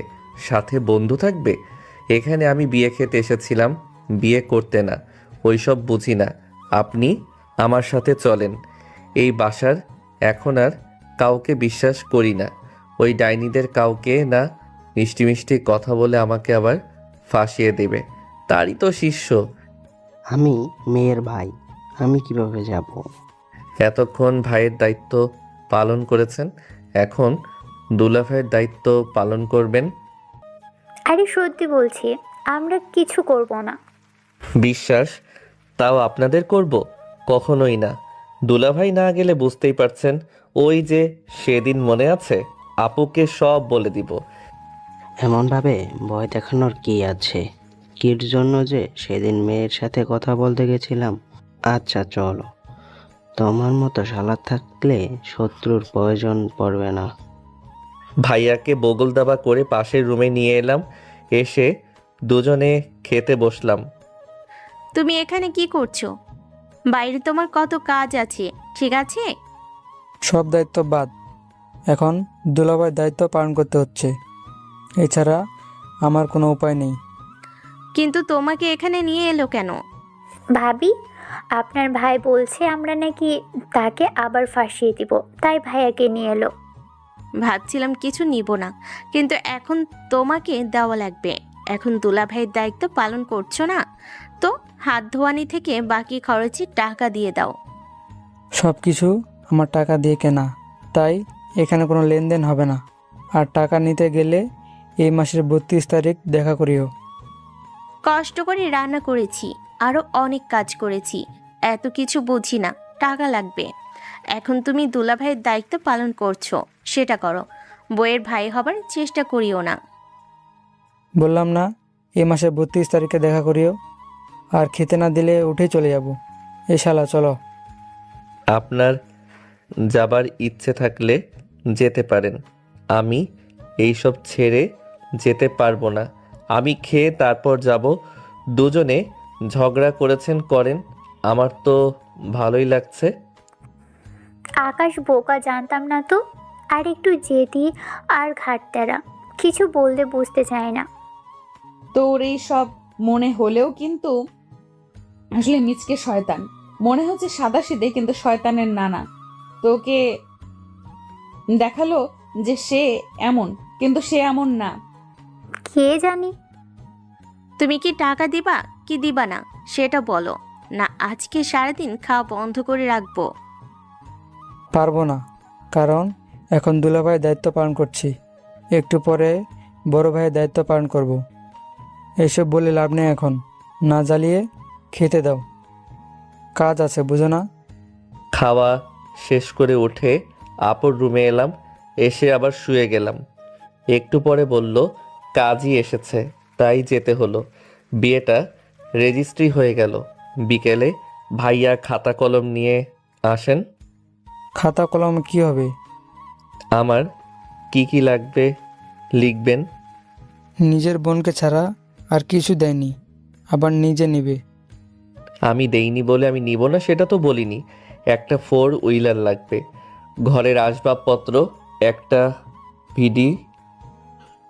সাথে বন্ধু থাকবে। এখানে আমি বিয়ে খেতে এসেছিলাম, বিয়ে করতে না। ওইসব বুঝি না। আপনি আমার সাথে চলেন। এই বাসার এখন আর কাউকে বিশ্বাস করি না। ওই ডাইনিদের কাউকে না মিষ্টি মিষ্টি কথা বলে আমাকে আবার ফাঁসিয়ে দেবে। তারই তো শিষ্য। আমি মেয়ের ভাই, আমি কিভাবে যাব? এতক্ষণ ভাইয়ের দায়িত্ব পালন করেছেন, এখন দুলাভাইয়ের দায়িত্ব পালন করবেন। আরে সত্যি বলছি, আমরা কিছু করব না। বিশ্বাস? তাও আপনাদের করব? কখনোই না। দুলাভাই না গেলে বুঝতেই পারছেন, ওই যে সেদিন মনে আছে, আপুকে সব বলে দিব। এমনভাবে ভয় দেখানোর কি আছে? কির জন্য যে সেদিন মেয়ের সাথে কথা বলতে গেছিলাম। আচ্ছা চলো, তোমার মতো শালা থাকলে শত্রুর প্রয়োজন পড়বে না। ভাইয়াকে বগল দাবা করে পাশের রুমে নিয়ে এলাম। এসে দুজনে খেতে বসলাম। তুমি এখানে কি করছো? বাইরে তোমার কত কাজ আছে, ঠিক আছে? সব দায়িত্ব বাদ, এখন দুলাভাইয়ের দায়িত্ব পালন করতে হচ্ছে। এছাড়া আমার কোনো উপায় নেই। কিন্তু তোমাকে এখানে নিয়ে এলো কেন? ভাবি, আপনার ভাই বলছে আমরা নাকি তাকে আবার ফাঁসিয়ে দিব, তাই ভাইয়াকে নিয়ে এলো। ভাবছিলাম কিছু নিব না, কিন্তু এখন তোমাকে দেওয়া লাগবে। এখন দুলাভাইয়ের দায়িত্ব পালন করছো না, তো হাত ধোয়ানি থেকে বাকি খরচে টাকা দিয়ে দাও। সব কিছু আমার টাকা দিয়ে কেনা, তাই এখানে কোনো লেনদেন হবে না। আর টাকা নিতে গেলে এই মাসের 32 তারিখ দেখা করিও। কষ্ট করে রান্না করেছি, আরও অনেক কাজ করেছি, এত কিছু বুঝি না। টাকা লাগবে। এখন তুমি দুলাভাইয়ের দায়িত্ব পালন করছো, সেটা করো। বইয়ের ভাই হবার চেষ্টা করিও না। বললাম না এই মাসের 32 তারিখে দেখা করিও। আর খেতে না দিলে উঠে চলে যাব। এ শালা চলো। আপনার যাবার ইচ্ছে থাকলে যেতে পারেন। আমি এইসব ছেড়ে যেতে পারবো না। আমি খেয়ে তারপর যাব। দুজনে ঝগড়া করেছেন করেন, আমার তো ভালোই লাগছে। আকাশ বোকা জানতাম না তো। আর একটু জেদি আর ঘাটতেরা, কিছু বললে বুঝতে চায় না। তোর এই সব মনে হলেও কিন্তু আসলে মিচকে শয়তান। মনে হচ্ছে সাদাসিধে, কিন্তু শয়তানের নানা। তোকে দেখালো যে সে এমন, কিন্তু সে এমন না। কে জানি। তুমি কি টাকা দিবা কি দিবা না সেটা বলো, না আজকে সারাদিন খাওয়া বন্ধ করে রাখবো। পারবো না, কারণ এখন দুলাভাইয়ের দায়িত্ব পালন করছি। একটু পরে বড় ভাইয়ের দায়িত্ব পালন করব। এসব বলে লাভ নেই, এখন না জ্বালিয়ে খেতে দাও। কাজ আছে, বুঝো না? খাওয়া শেষ করে উঠে আপুর রুমে এলাম, এসে আবার শুয়ে গেলাম। একটু পরে বলল কাজই এসেছে, তাই যেতে হলো। বিয়েটা রেজিস্ট্রি হয়ে গেল। বিকেলে ভাইয়া খাতা কলম নিয়ে আসেন। খাতা কলম কি হবে? আমার কি কি লাগবে লিখবেন। নিজের বোনকে ছাড়া আর কিছু দেয়নি, আবার নিজে নেবে। আমি দেইনি বলে আমি নিব না সেটা তো বলিনি। একটা 4 হুইলার লাগবে, ঘরের আসবাবপত্র, একটা ভিডি।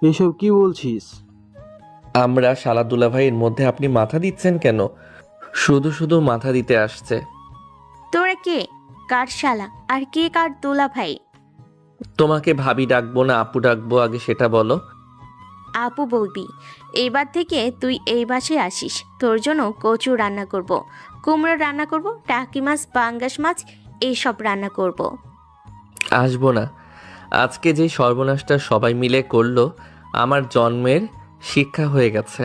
এসব কি বলছিস? আমরা শালা দুলাভাইয়ের মধ্যে আপনি মাথা দিচ্ছেন কেন? শুধু শুধু মাথা দিতে আসছে। তোরা কে? কার শালা আর কে কার দোলা ভাই? তোমাকে ভাবি ডাকবো না আপু ডাকবো, আগে সেটা বলো। আপু বলবি। এইবার থেকে তুই এই বাসায় আসিস। তোর জন্য কচু রান্না করব, কুমড়ো রান্না করব, টাকি মাছ, পাঙ্গাস মাছ এইসব রান্না করব। আসবো না। আজকে যে সর্বনাশটা সবাই মিলে করলো, আমার জন্মের শিক্ষা হয়ে গেছে।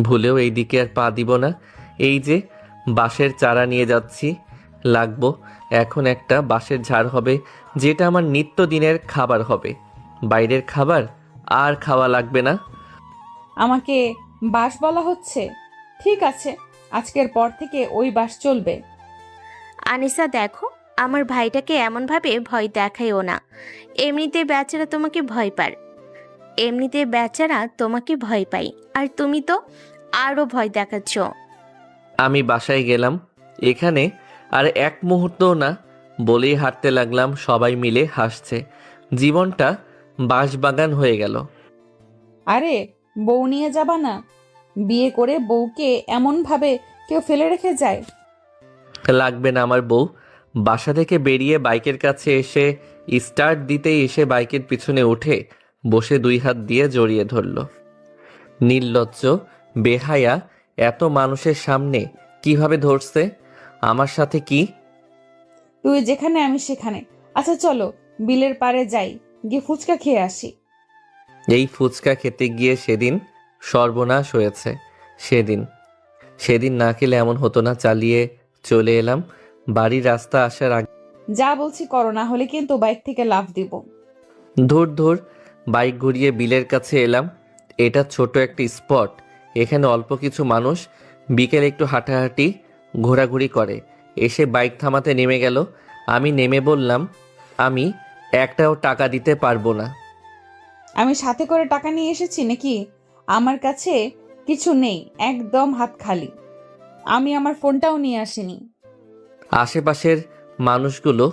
ভুলেও এই দিকে আর পা দিব না। এই যে বাঁশের চারা নিয়ে যাচ্ছি, লাগবো। এখন একটা বাঁশের ঝাড় হবে, যেটা আমার নিত্যদিনের খাবার হবে। বাইরের খাবার আর খাওয়া লাগবে না। আমাকে বাস বলা হচ্ছে? ঠিক আছে, আজকের পর থেকে ওই বাস চলবে। আনিসা দেখো, আমার ভাইটাকে এমনভাবে ভয় দেখাইও না। এমনিতে বেচারা তোমাকে ভয় পায়, এমনিতে বেচারা তোমাকে ভয় পাই, আর তুমি তো আরও ভয় দেখাচ্ছ। আমি বাসায় গেলাম, এখানে আর এক মুহূর্তও না বলেই হাঁটতে লাগলাম। সবাই মিলে হাসছে। জীবনটা বাঁশবাগান হয়ে গেল। আরে বউ নিয়ে যাবা না? বিয়ে করে বউকে এমন ভাবে কেউ ফেলে রেখে যায়? লাগবে না আমার বউ। বাসা থেকে বেরিয়ে বাইকের কাছে এসে স্টার্ট দিতেই এসে বাইকের পিছনে উঠে বসে 2 হাত দিয়ে জড়িয়ে ধরল। নির্লজ্জ, বেহায়া, এত মানুষের সামনে কিভাবে ধরছে? আমার সাথে কি? তুই যেখানে আমি সেখানে। আচ্ছা চলো বিলের পাড়ে যাই, গিয়ে ফুচকা খেয়ে আসি। এই ফুচকা খেতে গিয়ে সেদিন সর্বনাশ হয়েছে। সেদিন না খেলে এমন হতো না। চালিয়ে চলে এলাম। বাড়ির রাস্তা আসার আগে যা বলছি করো, না হলে কিন্তু বাইক থেকে লাফ দিব। ধুর বাইক ঘুরিয়ে বিলের কাছে এলাম। এটা ছোট একটা স্পট, এখানে অল্প কিছু মানুষ বিকেলে একটু হাঁটাহাঁটি ঘোরাঘুরি করে। এসে বাইক থামাতে নেমে গেল। আমি নেমে বললাম আমি একটাও টাকা দিতে পারবো না। আমি সাথে করে টাকা নিয়ে এসেছি নাকি? আমার কাছে কিছু নেই, একদম হাত খালি। আমি আমার ফোনটাও নিয়ে আসিনি। আশেপাশের মানুষগুলো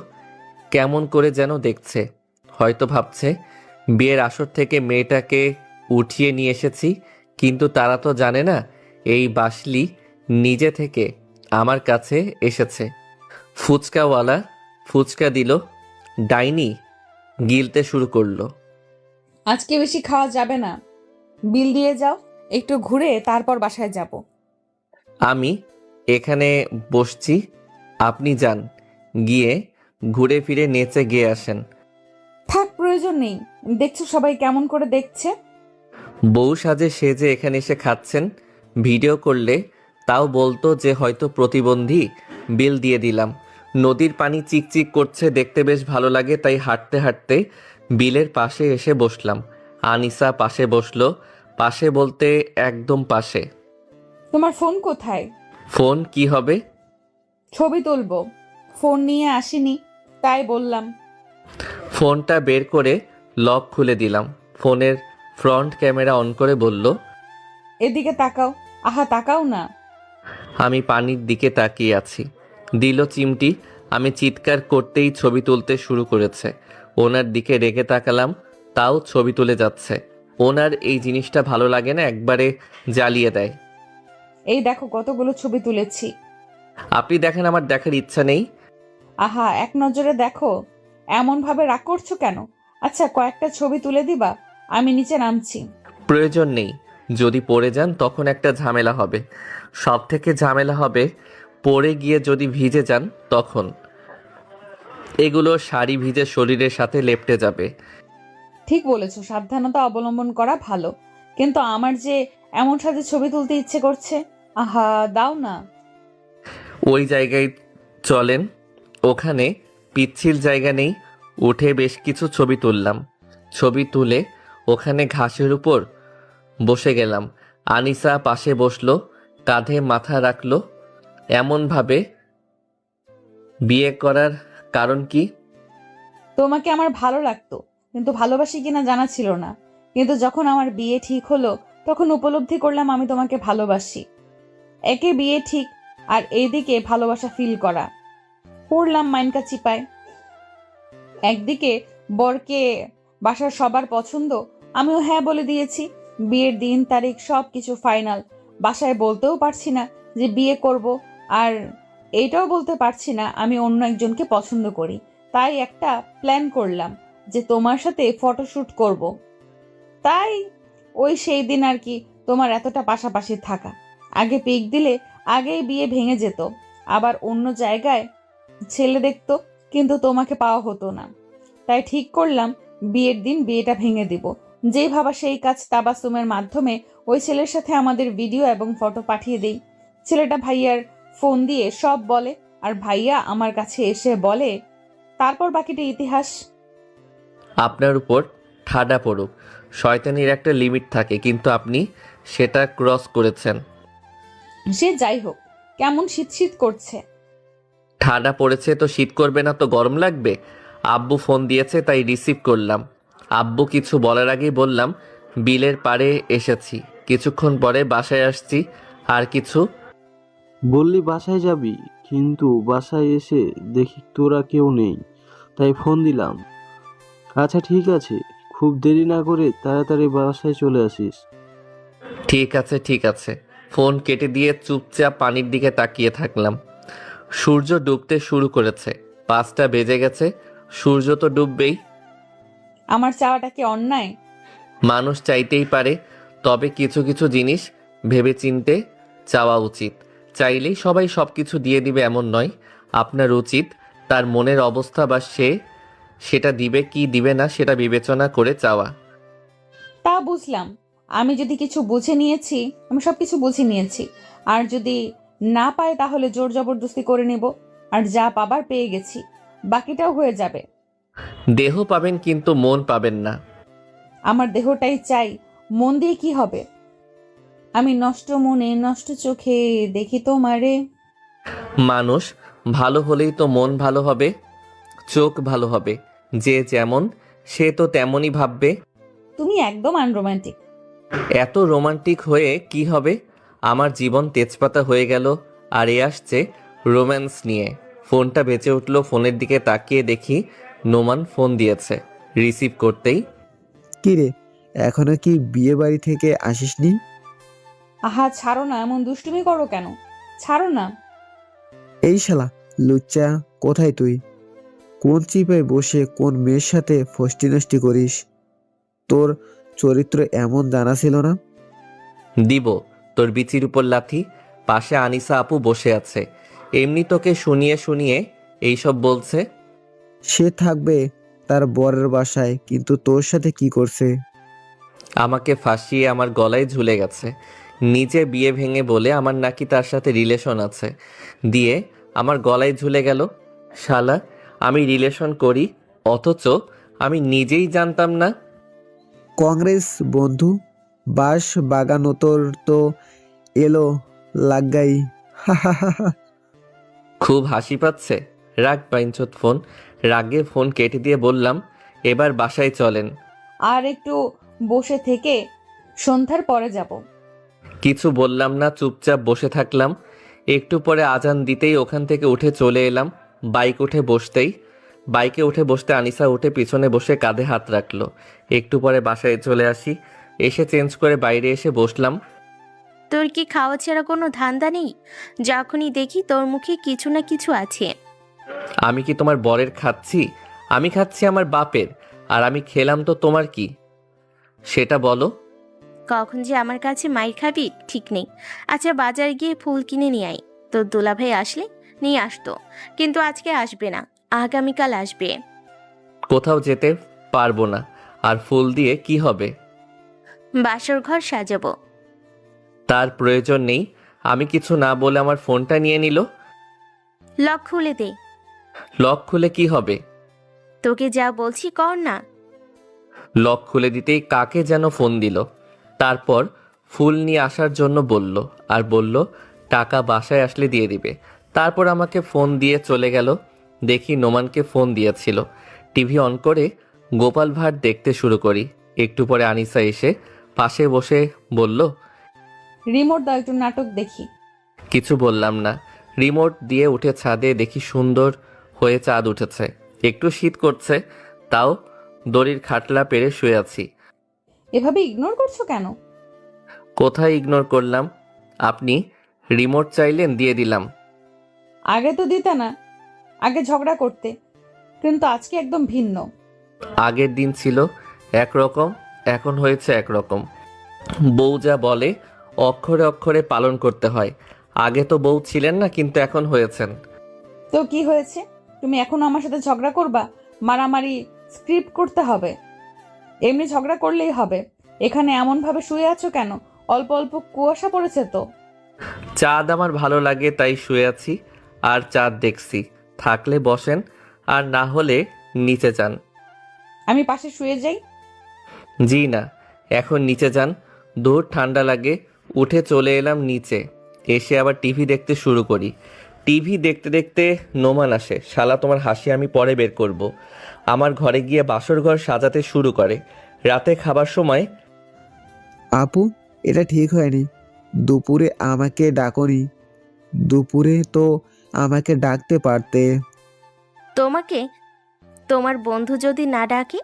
কেমন করে যেন দেখছে, হয়তো ভাবছে বিয়ের আসর থেকে মেয়েটাকে উঠিয়ে নিয়ে এসেছি। কিন্তু তারা তো জানে না এই বাসলি নিজে থেকে আমার কাছে এসেছে। ফুচকাওয়ালা ফুচকা দিল, ডাইনি গিলতে শুরু করলো। আজকে বেশি খাওয়া যাবে না, বিল দিয়ে যাও। একটু ঘুরে তারপর বাসায় যাব। আমি এখানে বসছি, আপনি যান, গিয়ে ঘুরে ফিরে নেচে গিয়ে আসেন। থাক, প্রয়োজন নেই। দেখছো সবাই কেমন করে দেখছে। বউ সাজে সেজে এখানে এসে খাচ্ছেন। ভিডিও করলে তাও বলতো যে হয়তো প্রতিবন্ধী। বিল দিয়ে দিলাম। নদীর পানি চিকচিক করছে, দেখতে বেশ ভালো লাগে। তাই হাঁটতে হাঁটতে বিলের পাশে এসে বসলাম। আনিসা পাশে বসলো। পাশে বলতে একদম পাশে। তোমার ফোন কোথায়? ফোন কি হবে? ছবি তুলবো। ফোন নিয়ে আসিনি, তাই বললাম। ফোনটা বের করে লক খুলে দিলাম। ফোনের ফ্রন্ট ক্যামেরা অন করে বলল, এদিকে তাকাও। আহা তাকাও না। আমি পানির দিকে তাকিয়ে আছি। দিল চিমটি। আমি চিৎকার করতেই ছবি তুলতে শুরু করেছে। ওনার দিকে রেগে তাকালাম, তাও ছবি তুলে যাচ্ছে। ওনার এই জিনিসটা ভালো লাগে না, একবারে জ্বালিয়ে দেয়। এই দেখো কতগুলো ছবি তুলেছি। আপনি দেখেন, আমার দেখার ইচ্ছা নেই। আহা এক নজরে দেখো। এমন ভাবে রাগ করছো কেন? আচ্ছা কয়েকটা ছবি তুলে দিবা, আমি নিচে নামছি। প্রয়োজন নেই। যদি পড়ে যান তখন একটা ঝামেলা হবে। সব থেকে ঝামেলা হবে পড়ে গিয়ে যদি ভিজে যান তখন। এগুলো শাড়ি ভিজে শরীরের সাথে লেপ্টে যাবে। ঠিক বলেছো, সাবধানতা অবলম্বন করা ভালো, কিন্তু আমার যে এমন সাথে ছবি তুলতে ইচ্ছে করছে। আহা দাও না। ওই জায়গায় চলেন, ওখানে পিচ্ছিল জায়গা নেই। উঠে বেশ কিছু ছবি তুললাম। ছবি তুলে ওখানে ঘাসের উপর বসে গেলাম। আনিসা পাশে বসলো, কাঁধে মাথা রাখলো। এমনভাবে বিয়ে করার কারণ কি? তোমাকে আমার ভালো লাগতো, কিন্তু ভালোবাসি কিনা জানা ছিল না। কিন্তু যখন আমার বিয়ে ঠিক হলো তখন উপলব্ধি করলাম আমি তোমাকে ভালোবাসি। একে বিয়ে ঠিক, আর এইদিকে ভালোবাসা ফিল করা। পড়লাম মাইনকা চিপায়। একদিকে বরকে বাসার সবার পছন্দ, আমিও হ্যাঁ বলে দিয়েছি। বিয়ের দিন তারিখ সব কিছু ফাইনাল। বাসায় বলতেও পারছি না যে বিয়ে করব, আর এইটাও বলতে পারছি না আমি অন্য একজনকে পছন্দ করি। তাই একটা প্ল্যান করলাম যে তোমার সাথে ফটোশুট করব। তাই ওই সেই দিন আর কি, তোমার এতটা পাশাপাশি থাকা। আগে পিক দিলে আগেই বিয়ে ভেঙে যেত, আবার অন্য জায়গায় ছেলে দেখতো, কিন্তু তোমাকে পাওয়া হতো না। তাই ঠিক করলাম বিয়ের দিন বিয়েটা ভেঙে দিব। যেই ভাবা সেই কাজ। তাবাসুমের মাধ্যমে ওই ছেলের সাথে আমাদের ভিডিও এবং ফটো পাঠিয়ে দেই। ছেলেটা ভাইয়ার ফোন দিয়ে সব বলে, আর ভাইয়া আমার কাছে এসে বলে। তারপর বাকিটা ইতিহাস। আপনার উপর ঠাডা পড়ুক। শয়তানির একটা লিমিট থাকে, কিন্তু আপনি সেটা ক্রস করেছেন। সে যাই হোক, কেমন শীত শীত করছে। ঠাডা পড়েছে তো শীত করবে না তো গরম লাগবে? আব্বু ফোন দিয়েছে তাই রিসিভ করলাম। আব্বু কিছু বলার আগেই বললাম, বিলের পাড়ে এসেছি, কিছুক্ষণ পরে বাসায় আসছি। আর কিছু? বললি বাসায় যাবি, কিন্তু বাসায় এসে দেখি তোরা কেউ নেই, তাই ফোন দিলাম। আচ্ছা ঠিক আছে, খুব দেরি না করে তাড়াতাড়ি বাসায় চলে আসিস। ঠিক আছে ঠিক আছে। ফোন কেটে দিয়ে চুপচাপ পানির দিকে তাকিয়ে থাকলাম। সূর্য ডুবতে শুরু করেছে। 5টা বেজে গেছে, সূর্য তো ডুববেই। আমার চাওয়াটা কি অন্যায়? মানুষ চাইতেই পারে, তবে কিছু কিছু জিনিস ভেবেচিন্তে চাওয়া উচিত। চাইলেই সবাই সবকিছু দিয়ে দিবে এমন নয়। আপনার উচিত তার মনের অবস্থা বা সেটা দিবে কি দিবে না সেটা বিবেচনা করে চাওয়া। তা বুঝলাম। আমি যদি কিছু বুঝে নিয়েছি, আমি সবকিছু বুঝে নিয়েছি। আর যদি না পাই তাহলে জোর জবরদস্তি করে নেব। আর যা পাবার পেয়ে গেছি, বাকিটাও হয়ে যাবে। দেহ পাবেন কিন্তু মন পাবেন না। আমার দেহটাই চাই, মন দিয়ে কি হবে? আমি নষ্ট মনে নষ্ট চোখে দেখি তোমারে। মানুষ ভালো হলেই তো মন ভালো হবে, চোখ ভালো হবে। যে যেমন সে তো তেমনই ভাববে। তুমি একদম আনরোম্যান্টিক। এত রোমান্টিক হয়ে কি হবে? আমার জীবন তেজপাতা হয়ে গেল। আর এ আসছে রোম্যান্স নিয়ে। ফোনটা বেঁচে উঠল। ফোনের দিকে তাকিয়ে দেখি নোমান ফোন দিয়েছে। রিসিভ করতেই, কি রে, এখনো কি বিয়ে বাড়ি থেকে আসিসনি? আহা ছাড়ো না, এমন দুষ্টুমি করো কেন? ছাড়ো না। এই শালা লুচ্চা, কোথায় তুই? কোন চিপায় বসে কোন মেয়ের সাথে ফষ্টি নষ্টি করিস? তোর চরিত্র এমন জানা ছিল না। দিব তোর বিচির উপর লাথি। পাশে আনিসা আপু বসে আছে। এমনি তোকে শুনিয়ে শুনিয়ে এইসব বলছে। সে থাকবে তার বরের বাসায়, কিন্তু তোর সাথে কি করছে? আমাকে ফাঁসিয়ে আমার গলায় ঝুলে গেছে। নিজে বিয়ে ভেঙে বলে আমার নাকি তার সাথে রিলেশন আছে, দিয়ে আমার গলায় ঝুলে গেল। শালা, আমি রিলেশন করি, অথচ আমি নিজেই জানতাম না। কংগ্রেস বন্ধু, বাস বাগানো তোর তো এলো লাগাই। খুব হাসি পাচ্ছে। রাগ বাইঞ্চত ফোন। রাগে ফোন কেটে দিয়ে বললাম, এবার বাসায় চলেন। আর একটু বসে থেকে সন্ধ্যার পরে যাব। কিছু বললাম না, চুপচাপ বসে থাকলাম। একটু পরে আজান দিতেই ওখান থেকে উঠে চলে এলাম। বাইকে উঠে বসতে আনিসা উঠে পিছনে বসে কাঁধে হাত রাখলো। একটু পরে বাসায় চলে আসি, এসে চেঞ্জ করে বাইরে এসে বসলাম। তোর কি খাওয়া ছাড়া কোনো ধান্দা নেই? যখনই দেখি তোর মুখে কিছু না কিছু আছে। আমি কি তোমার বরের খাচ্ছি? আমি খাচ্ছি আমার বাপের। আর আমি খেলাম তো তোমার কি সেটা বলো। কখন যে আমার কাছে মাইর খাবি ঠিক নেই। আচ্ছা, বাজার গিয়ে ফুল কিনে নিয়ে আয়। তোর দুলাভাই আসলে নিয়ে আসতো, কিন্তু আজকে আসবে না, আগামীকাল আসবে। কোথাও যেতে পারবো না। আর ফুল দিয়ে কি হবে? বাসর ঘর সাজাবো। তার প্রয়োজন নেই। আমি কিছু না বলে আমার ফোনটা নিয়ে নিল। লক খুলে দে। লক খুলে কি হবে? তোকে যা বলছি কর না। লক খুলে দিতেই কাকে যেন ফোন দিল। তারপর ফুল নিয়ে আসার জন্য বলল, আর বলল টাকা বাসায় আসলে দিয়ে দিবে। তারপর আমাকে ফোন দিয়ে চলে গেল। দেখি নোমানকে ফোন দিয়েছিল। টিভি অন করে গোপাল ভাঁড় দেখতে শুরু করি। একটু পরে আনিসা এসে পাশে বসে বলল, রিমোট দাও, একটু নাটক দেখি। কিছু বললাম না। রিমোট দিয়ে উঠে ছাদে দেখি সুন্দর হয়ে চাঁদ উঠেছে। একটু শীত করছে, তাও দড়ির খাটলা পেরে শুয়ে আছি। এভাবে ইগনোর করছো কেন? কোথায় ইগনোর করলাম? আপনি রিমোট চাইলেন, দিয়ে দিলাম। আগে তো দিতে না, আগে ঝগড়া করতে, কিন্তু আজকে একদম ভিন্ন। আগের দিন ছিল একরকম, এখন হয়েছে একরকম। বউ যা বলে অক্ষরে অক্ষরে পালন করতে হয়। আগে তো বউ ছিলেন না, কিন্তু এখন হয়েছেন। তো কি হয়েছে? তুমি এখন আমার সাথে ঝগড়া করবা? মারামারি স্ক্রিপ্ট করতে হবে? এমনি ঝগড়া করলেই হবে? এখানে এমন ভাবে শুয়ে আছো কেন? অল্প অল্প কুয়াশা পড়েছে তো। চাঁদ আমার ভালো লাগে তাই শুয়ে আছি আর চাঁদ দেখছি। থাকলে বসেন, আর না হলে নিচে যান। আমি পাশে শুয়ে যাই? জি না, এখন নিচে যান। দূর ঠান্ডা লাগে। উঠে চলে এলাম নিচে। এসে আবার টিভি দেখতে শুরু করি। টিভি দেখতে দেখতে নোমান আসে। শালা তোমার হাসি আমি পরে বের করব। আমার ঘরে গিয়ে বাসর ঘর সাজাতে শুরু করে। রাতে খাবার সময়, আপু, এটা ঠিক হয়নি। দুপুরে আমাকে ডাকনি। দুপুরে তো আমাকে ডাকতে পারতে। তোমাকে তোমার বন্ধু যদি না ডাকে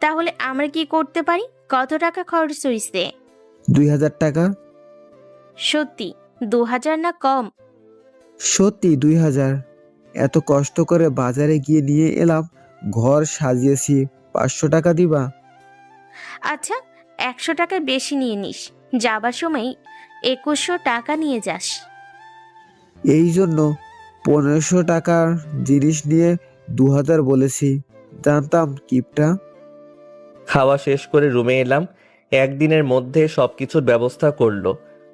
তাহলে আমরা কি করতে পারি? কত টাকা খরচ হইছে? 2000 টাকা। সত্যি 2000 না কম? সত্যি 2000। এত কষ্ট করে বাজারে গিয়ে নিয়ে এলাম, ঘর সাজিয়েছি, 500 টাকা দিবা? আচ্ছা, 100 টাকা বেশি নিয়ে নিস। যাবার সময় 2100 টাকা নিয়ে যাস। এই জন্য 1500 টাকার জিনিস নিয়ে 2000 বলেছি। জানতাম কিপটা। খাওয়া শেষ করে রুমে এলাম। একদিনের মধ্যে সব কিছুর ব্যবস্থা করলো।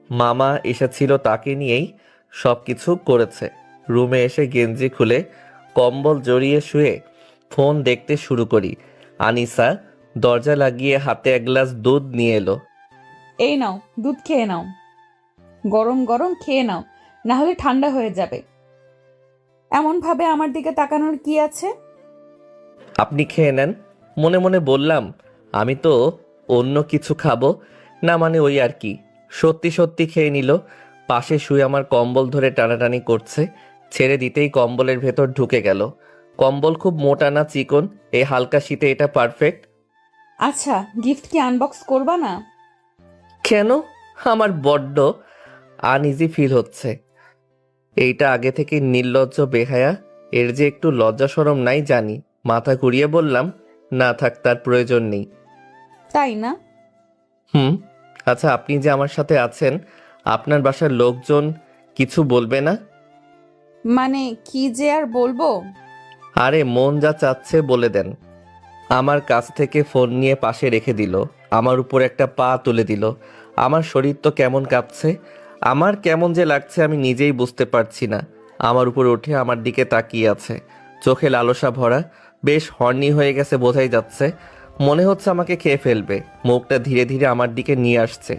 মামা এসেছিল, তাকে নিয়েই সব কিছু করেছে। রুমে এসে গেঞ্জি খুলে কম্বল জড়িয়ে শুয়ে ফোন দেখতে শুরু করি। আনিসা দরজা লাগিয়ে হাতে এক গ্লাস দুধ নিয়ে এলো। এই নাও, দুধ খেয়ে নাও। গরম গরম খেয়ে নাও, না হলে ঠান্ডা হয়ে যাবে। এমন ভাবে আমার দিকে তাকানোর কি আছে? আপনি খেয়ে নেন। মনে মনে বললাম, আমি তো অন্য কিছু খাবো না, মানে ওই আর কি। সত্যি সত্যি খেয়ে নিল। পাশে শুয়ে আমার কম্বল ধরে টানাটানি করছে। ছেড়ে দিতেই কম্বলের ভেতর ঢুকে গেল। কম্বল খুব মোটা না চিকন, এই হালকা শীতে এটা পারফেক্ট। আচ্ছা, গিফট কি আনবক্স করবা না? কেন? আমার বড্ড আনইজি ফিল হচ্ছে। এইটা আগে থেকে নির্লজ্জ বেহায়া, এর যে একটু লজ্জা শরম নাই জানি। মাথা ঘুরিয়ে বললাম, না থাক, তার প্রয়োজন নেই। তাই না? আচ্ছা, আপনি যে আমার সাথে আছেন, আপনার বাসার লোকজন কিছু বলবে না? মানে কি যে আর বলবো। আরে মন যা চাচ্ছে বলে দেন। আমার কাছ থেকে ফোন নিয়ে পাশে রেখে দিল। আমার উপর একটা পা তুলে দিল। আমার শরীর তো কেমন কাঁপছে। আমার কেমন যে লাগছে আমি নিজেই বুঝতে পারছি না। আমার উপর উঠে আমার দিকে তাকিয়ে আছে, চোখে লালসা ভরা। বেশ হর্নি হয়ে গেছে বোঝাই যাচ্ছে। মনে হচ্ছে আমাকে খেয়ে ফেলবে। মুখটা ধীরে ধীরে আমার দিকে নিয়ে আসছে।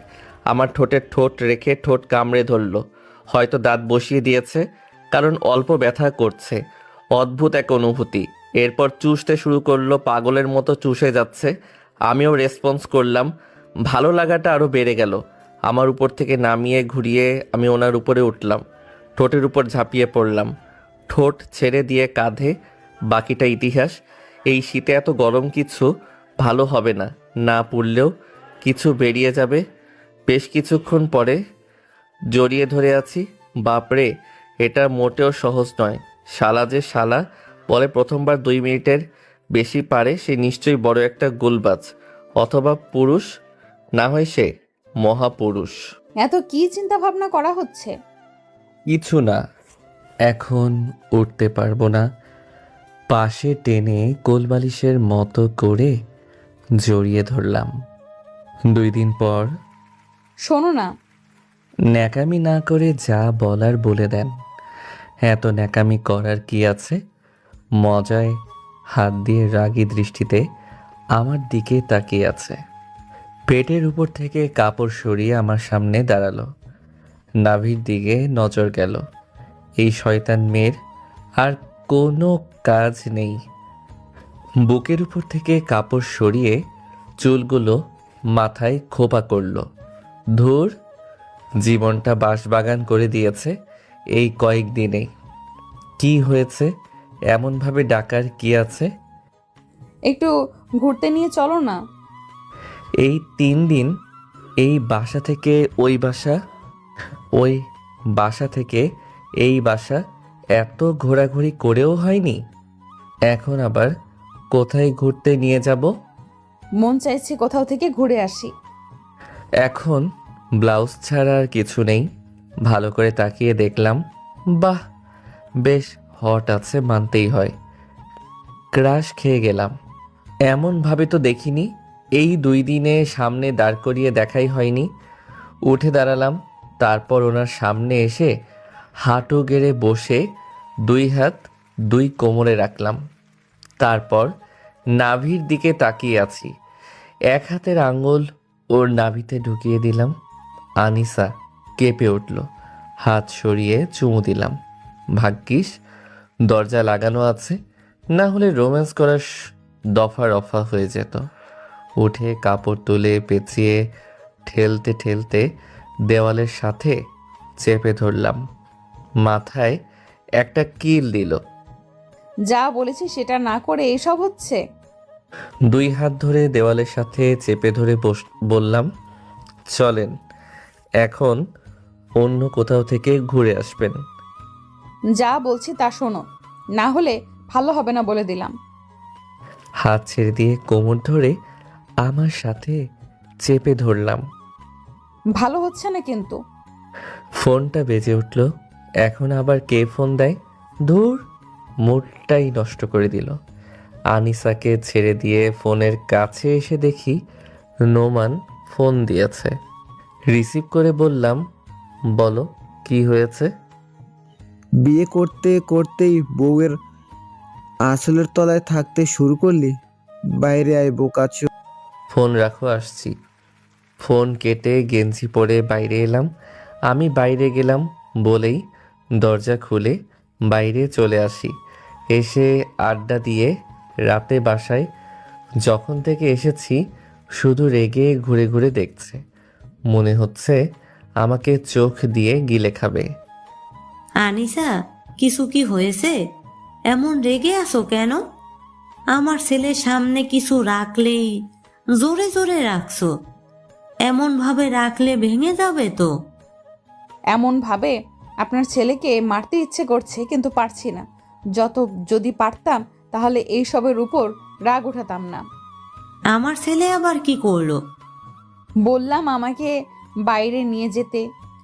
আমার ঠোঁটে ঠোঁট রেখে ঠোঁট কামড়ে ধরলো। হয়তো দাঁত বসিয়ে দিয়েছে, কারণ অল্প ব্যথা করছে। অদ্ভুত এক অনুভূতি। এরপর চুষতে শুরু করলো, পাগলের মতো চুষে যাচ্ছে। আমিও রেসপন্স করলাম। ভালো লাগাটা আরও বেড়ে গেল। আমার উপর থেকে নামিয়ে ঘুরিয়ে আমি ওনার উপরে উঠলাম, ঠোঁটের উপর ঝাঁপিয়ে পড়লাম, ঠোঁট ছেড়ে দিয়ে কাঁধে। বাকিটা ইতিহাস। এই শীতে এত গরম কিছু ভালো হবে না, না পুড়লেও কিছু বেরিয়ে যাবে। বেশ কিছুক্ষণ পরে জড়িয়ে ধরে আছি। বাপরে, এটা মোটেও সহজ নয়। শালা যে শালা বলে প্রথমবার 2 মিনিটের বেশি পারে, সে নিশ্চয়ই বড় একটা গুলবাজ, অথবা পুরুষ, না হয় সে মহাপুরুষ। এত কি চিন্তা ভাবনা করা হচ্ছে? কিছু না, এখন উঠতে পারবো না। পাশে টেনে কোলবালিশের মতো করে জড়িয়ে ধরলাম। 2 দিন পর। শোনো না, ন্যাকামি না করে যা বলার বলে দেন। এত ন্যাকামি করার কি আছে? মজায় হাত দিয়ে রাগী দৃষ্টিতে আমার দিকে তাকিয়ে আছে। পেটের উপর থেকে কাপড় সরিয়ে আমার সামনে দাঁড়ালো। নাভির দিকে নজর গেল। এই শয়তান মেয়ের আর কোনো কাজ নেই। বুকের উপর থেকে কাপড় সরিয়ে চুলগুলো মাথায় খোপা করলো। ধুর, জীবনটা বাঁশবাগান করে দিয়েছে এই কয়েকদিনেই। কি হয়েছে? এমনভাবে ডাকার কি আছে? একটু ঘুরতে নিয়ে চলো না। এই 3 দিন এই বাসা থেকে ওই বাসা, ওই বাসা থেকে এই বাসা, এত ঘোরাঘুরি করেও হয়নি। এখন আবার কোথায় ঘুরতে নিয়ে যাব? মন চাইছে কোথাও থেকে ঘুরে আসি। এখন ব্লাউজ ছাড়া আর কিছু নেই। ভালো করে তাকিয়ে দেখলাম, বাহ, বেশ হট আছে, মানতেই হয়। ক্রাশ খেয়ে গেলাম। এমনভাবে তো দেখিনি। এই 2 দিনে সামনে দাঁড় করিয়ে দেখাই হয়নি। উঠে দাঁড়ালাম, তারপর ওনার সামনে এসে হাঁটু গেড়ে বসে 2 হাত 2 কোমরে রাখলাম। তারপর নাভির দিকে তাকিয়ে আছি। 1 হাতের আঙুল ওর নাভিতে ঢুকিয়ে দিলাম। আনিসা কেঁপে উঠল। হাত সরিয়ে চুমু দিলাম। ভাগ্যিস দরজা লাগানো আছে, না হলে রোম্যান্স করার দফা রফা হয়ে যেত। উঠে কাপড় তুলে পেঁচিয়ে ঠেলতে ঠেলতে দেওয়ালের সাথে চেপে ধরলাম। মাথায় একটা কিল দিল। যা বলেছি সেটা না করে এসব হচ্ছে। 2 হাত ধরে দেওয়ালের সাথে চেপে ধরে বললাম, চলেন, এখন অন্য কোথাও থেকে ঘুরে আসবেন। যা বলছি তা শোনো, না হলে ভালো হবে না বলে দিলাম। হাত ছেড়ে দিয়ে কোমর ধরে আমার সাথে চেপে ধরলাম। ভালো হচ্ছে না কিন্তু। ফোনটা বেজে উঠল। এখন আবার কে ফোন দেয়? ধুর, মুডটাই নষ্ট করে দিল। আনিসাকে ছেড়ে দিয়ে ফোনের কাছে এসে দেখি নোমান ফোন দিয়েছে। রিসিভ করে বললাম, বলো কি হয়েছে? বিয়ে করতে করতেই বউয়ের আঁচলের তলায় থাকতে শুরু করলি? বাইরে আয় বোকাচো। ফোন রাখো, আসছি। ফোন কেটে গেঞ্জি পরে বাইরে এলাম। আমি বাইরে গেলাম বলেই দরজা খুলে বাইরে চলে আসি। এসে আড্ডা দিয়ে রাতে বাসায় যখন থেকে এসেছি শুধু রেগে ঘুরে ঘুরে দেখছে। মনে হচ্ছে আমাকে চোখ দিয়ে গিলে খাবে। আনিসা, কিছু কি হয়েছে? এমন রেগে আছো কেন? আমার ছেলের সামনে কিছু রাখলেই জোরে জোরে রাখছো। এমন ভাবে রাখলে ভেঙে যাবে তো। এমন ভাবে আপনার ছেলেকে মারতে ইচ্ছে করছে, কিন্তু পারছি না। যদি পারতাম তাহলে এই সবের উপর রাগ উঠাতাম না। আমার ছেলে আবার কি করলো? বললাম আমাকে বাইরে নিয়ে যেতে,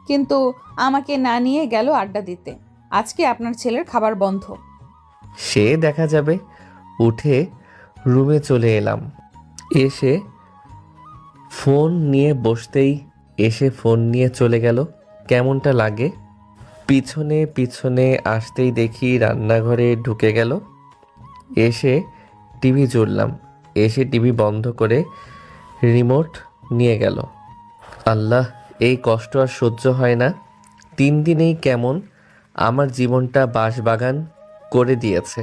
কিন্তু আমাকে না নিয়ে গেল আড্ডা দিতে। আজকে আপনার ছেলের খাবার বন্ধ। সে দেখা যাবে। উঠে রুমে চলে এলাম। এসে ফোন নিয়ে বসতেই এসে ফোন নিয়ে চলে গেল। কেমনটা লাগে? পিছনে পিছনে আসতেই দেখি রান্নাঘরে ঢুকে গেল। এসে টিভি জুড়লাম। এসে টিভি বন্ধ করে রিমোট নিয়ে গেল। আল্লাহ, এই কষ্ট আর সহ্য হয় না। 3 দিনেই কেমন আমার জীবনটা বাঁশবাগান করে দিয়েছে।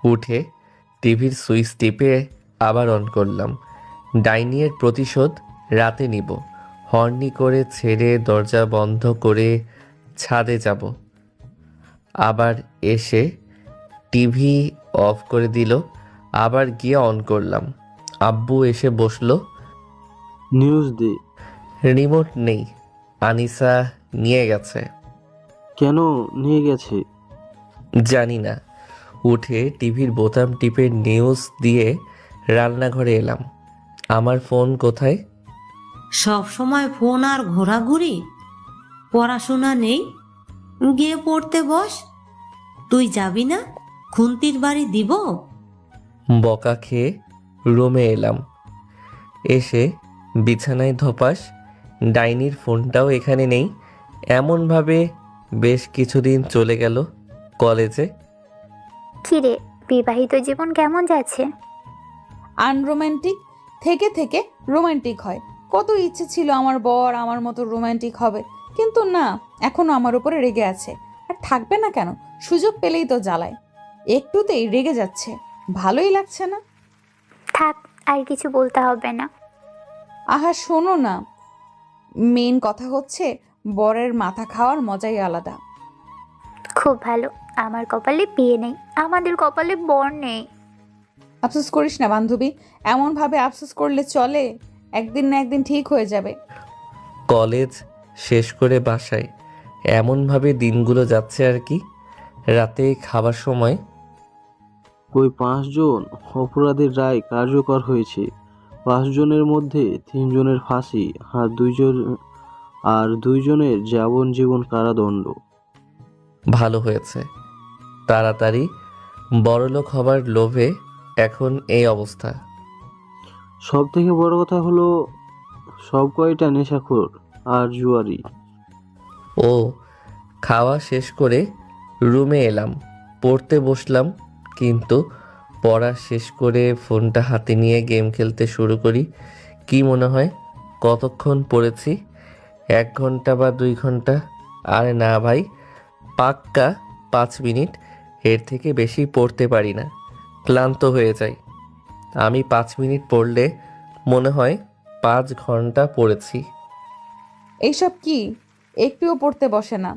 উঠে টিভির সুইচ টিপে আবার অন করলাম। ডাইনিয়ের প্রতিশোধ রাতে নিব। হর্নি করে ছেড়ে দরজা বন্ধ করে ছাদে যাব। আবার এসে টিভি অফ করে দিল। আবার গিয়ে অন করলাম। আব্বু এসে বসলো। নিউজ দে। রিমোট নেই, আনিসা নিয়ে গেছে। কেন নিয়ে গেছে? জানি না। উঠে টিভির বোতাম টিপে নিউজ দিয়ে রান্নাঘরে এলাম। আমার ফোন কোথায়? সব সময় ফোন আর ঘোরাঘুরি, পড়াশোনা নেই। গিয়ে পড়তে বস। তুই যাবি না? খুন্তির বাড়ি দিব। বকা খেয়ে রুমে এলাম। এসে বিছানায় ধপাস। ডাইনির ফোনটাও এখানে নেই। এমনভাবে বেশ কিছুদিন চলে গেল। কলেজে কিরে, বিবাহিত জীবন কেমন যাচ্ছে? আনরোম্যান্টিক থেকে থেকে রোমান্টিক হয়। কত ইচ্ছে ছিল আমার বর আমার মতো রোমান্টিক হবে, কিন্তু না, এখনো আমার উপরে রেগে আছে। আর থাকবে না কেন? সুযোগ পেলেই তো জ্বালায়। একটুতেই রেগে যাচ্ছে, ভালোই লাগছে না। থাক, আর কিছু বলতে হবে না। আহা শোনো না, মেইন কথা হচ্ছে বরের মাথা খাওয়ার মজাই আলাদা। খুব ভালো, আমার কপালে বিয়ে নেই, আমাদের কপালে বর নেই। আফসোস করিস না বান্ধবী, এমনভাবে আফসোস করলে চলে? একদিন না একদিন ঠিক হয়ে যাবে। কলেজ শেষ করে বাসায় এমনভাবে দিনগুলো যাচ্ছে আর কি। রাতে খাবার সময় ওই 5 জন অপরাধীর রায় কার্যকর হয়েছে। 5 জনের মধ্যে 3 জনের ফাঁসি আর 2 জনের যাবজ্জীবন কারাদণ্ড। ভালো হয়েছে। তাড়াতাড়ি বড়লোক হবার লোভে এখন এই অবস্থা। সব থেকে বড় কথা হলো সব কয়টা নেশাখোর আর জুয়ারি। ও খাওয়া শেষ করে রুমে এলাম, পড়তে বসলাম। কিন্তু পড়া শেষ করে ফোনটা হাতে নিয়ে গেম খেলতে শুরু করি। কি মনে হয় কতক্ষণ পড়েছি? 1 ঘন্টা বা 2 ঘন্টা? আরে না ভাই, পাক্কা 5 মিনিট। এর থেকে বেশি পড়তে পারি না, ক্লান্ত হয়ে যাই। আমি 5 মিনিট পড়লে মনে হয় 5 ঘন্টা পড়েছি। এইসব কি? একটুও পড়তে বসে না,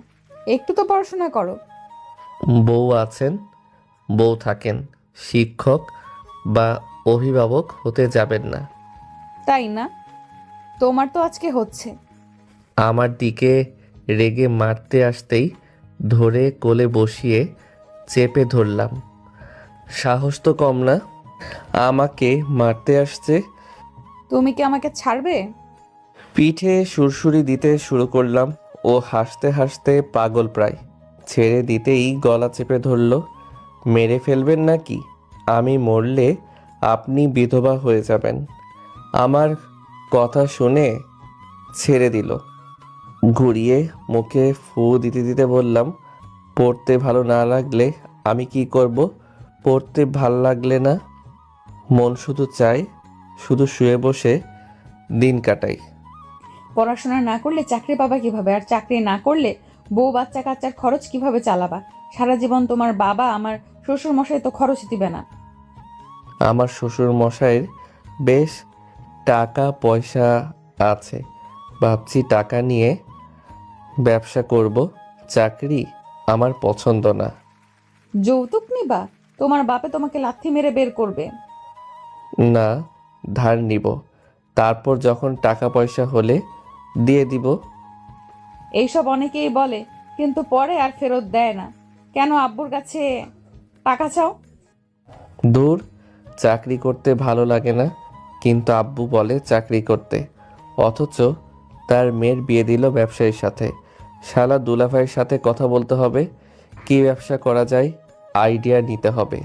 একটু তো পড়াশোনা করো। বউ আছেন, বউ থাকেন, শিক্ষক বা অভিভাবক হতে যাবেন না। তাই না? তোমার তো আজকে হচ্ছে। আমার দিকে রেগে মারতে আসতেই ধরে কোলে বসিয়ে চেপে ধরলাম। সাহস তো কম না, আমাকে মারতে আসছে। তুমি কি আমাকে ছাড়বে? পিঠে সুরসুরি দিতে শুরু করলাম। ও হাসতে হাসতে পাগল প্রায়। ছেড়ে দিতেই গলা চেপে ধরল। মেরে ফেলবেন নাকি? আমি মরলে আপনি বিধবা হয়ে যাবেন। আমার কথা শুনে ছেড়ে দিল। ঘুরিয়ে মুখে ফু দিতে দিতে বললাম, পড়তে ভালো না লাগলে আমি কি করব? পড়তে ভাল লাগলে না, মন শুধু চায় শুধু শুয়ে বসে দিন কাটাই। পড়াশোনা না করলে চাকরি পাবা কিভাবে? আর চাকরি না করলে বউ বাচ্চা কাচ্চার খরচ কিভাবে চালাবা? সারা জীবন তোমার বাবা, আমার শ্বশুর মশাই তো খরচ দিবে না। আমার শ্বশুর মশাইয়ের বেশ টাকা পয়সা আছে। ভাবছি টাকা নিয়ে ব্যবসা করব। চাকরি আমার পছন্দ না। যৌতুক নিবা? তোমার বাপে তোমাকে লাথি মেরে বের করবে। না, ধার নিব, তারপর যখন টাকা পয়সা হলে দিয়ে দিব। এইসব অনেকেই বলে, কিন্তু পরে আর ফেরত দেয় না। কেন আব্বুর কাছে টাকা চাও? দূর, চাকরি করতে ভালো লাগে না, কিন্তু আব্বু বলে চাকরি করতে। অথচ তার মেয়ের বিয়ে দিল ব্যবসায়ীর সাথে। শালা দুলাভাইয়ের সাথে কথা বলতে হবে, কি ব্যবসা করা যায় আইডিয়া নিতে হবে।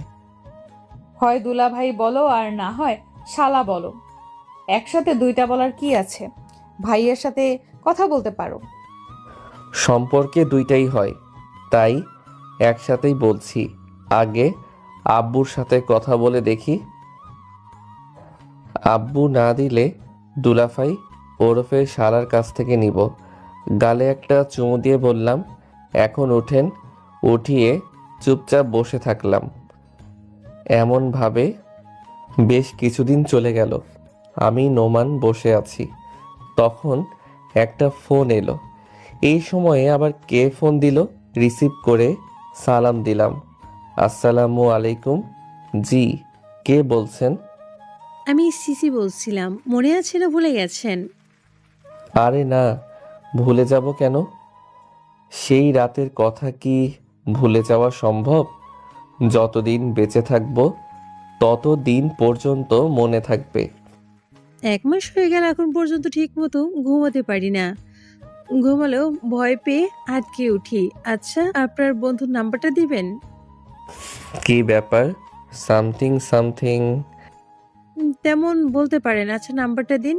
হয় দুলাভাই বলো আর না হয় শালা বলো। একসাথে দুইটা বলার কি আছে? ভাইয়ের সাথে কথা বলতে পারো। সম্পর্কে দুইটাই হয়, তাই একসাথেই বলছি। আগে আব্বুর সাথে কথা বলে দেখি। আব্বু না দিলে দুলাভাই ওরফে শালার কাছ থেকে নিব। গালে একটা চুমু দিয়ে বললাম, এখন ওঠেন। উঠিয়ে চুপচাপ বসে থাকলাম। এমনভাবে বেশ কিছুদিন চলে গেল। আমি নোমান বসে আছি, তখন একটা ফোন এলো। এই সময়ে আবার কে ফোন দিল? রিসিভ করে সালাম দিলাম। আসসালামু আলাইকুম। জি, কে বলছেন? আমি সিসি বলছিলাম, মনে আছে না ভুলে গেছেন? আরে না, ভুলে যাব কেন? সেই রাতের কথা কি ভুলে যাওয়া সম্ভব? যতদিন বেঁচে থাকবো ততদিন পর্যন্ত মনে থাকবে। 1 মাস হয়ে গেল এখন পর্যন্ত ঠিক মতো ঘুমাতে পারি না। ঘুমালেও ভয় পেয়ে আটকে উঠি। আচ্ছা, আপনার বন্ধুর নাম্বারটা দিবেন? কি ব্যাপার? Something something? তেমন বলতে পারেন। আচ্ছা, নাম্বারটা দিন।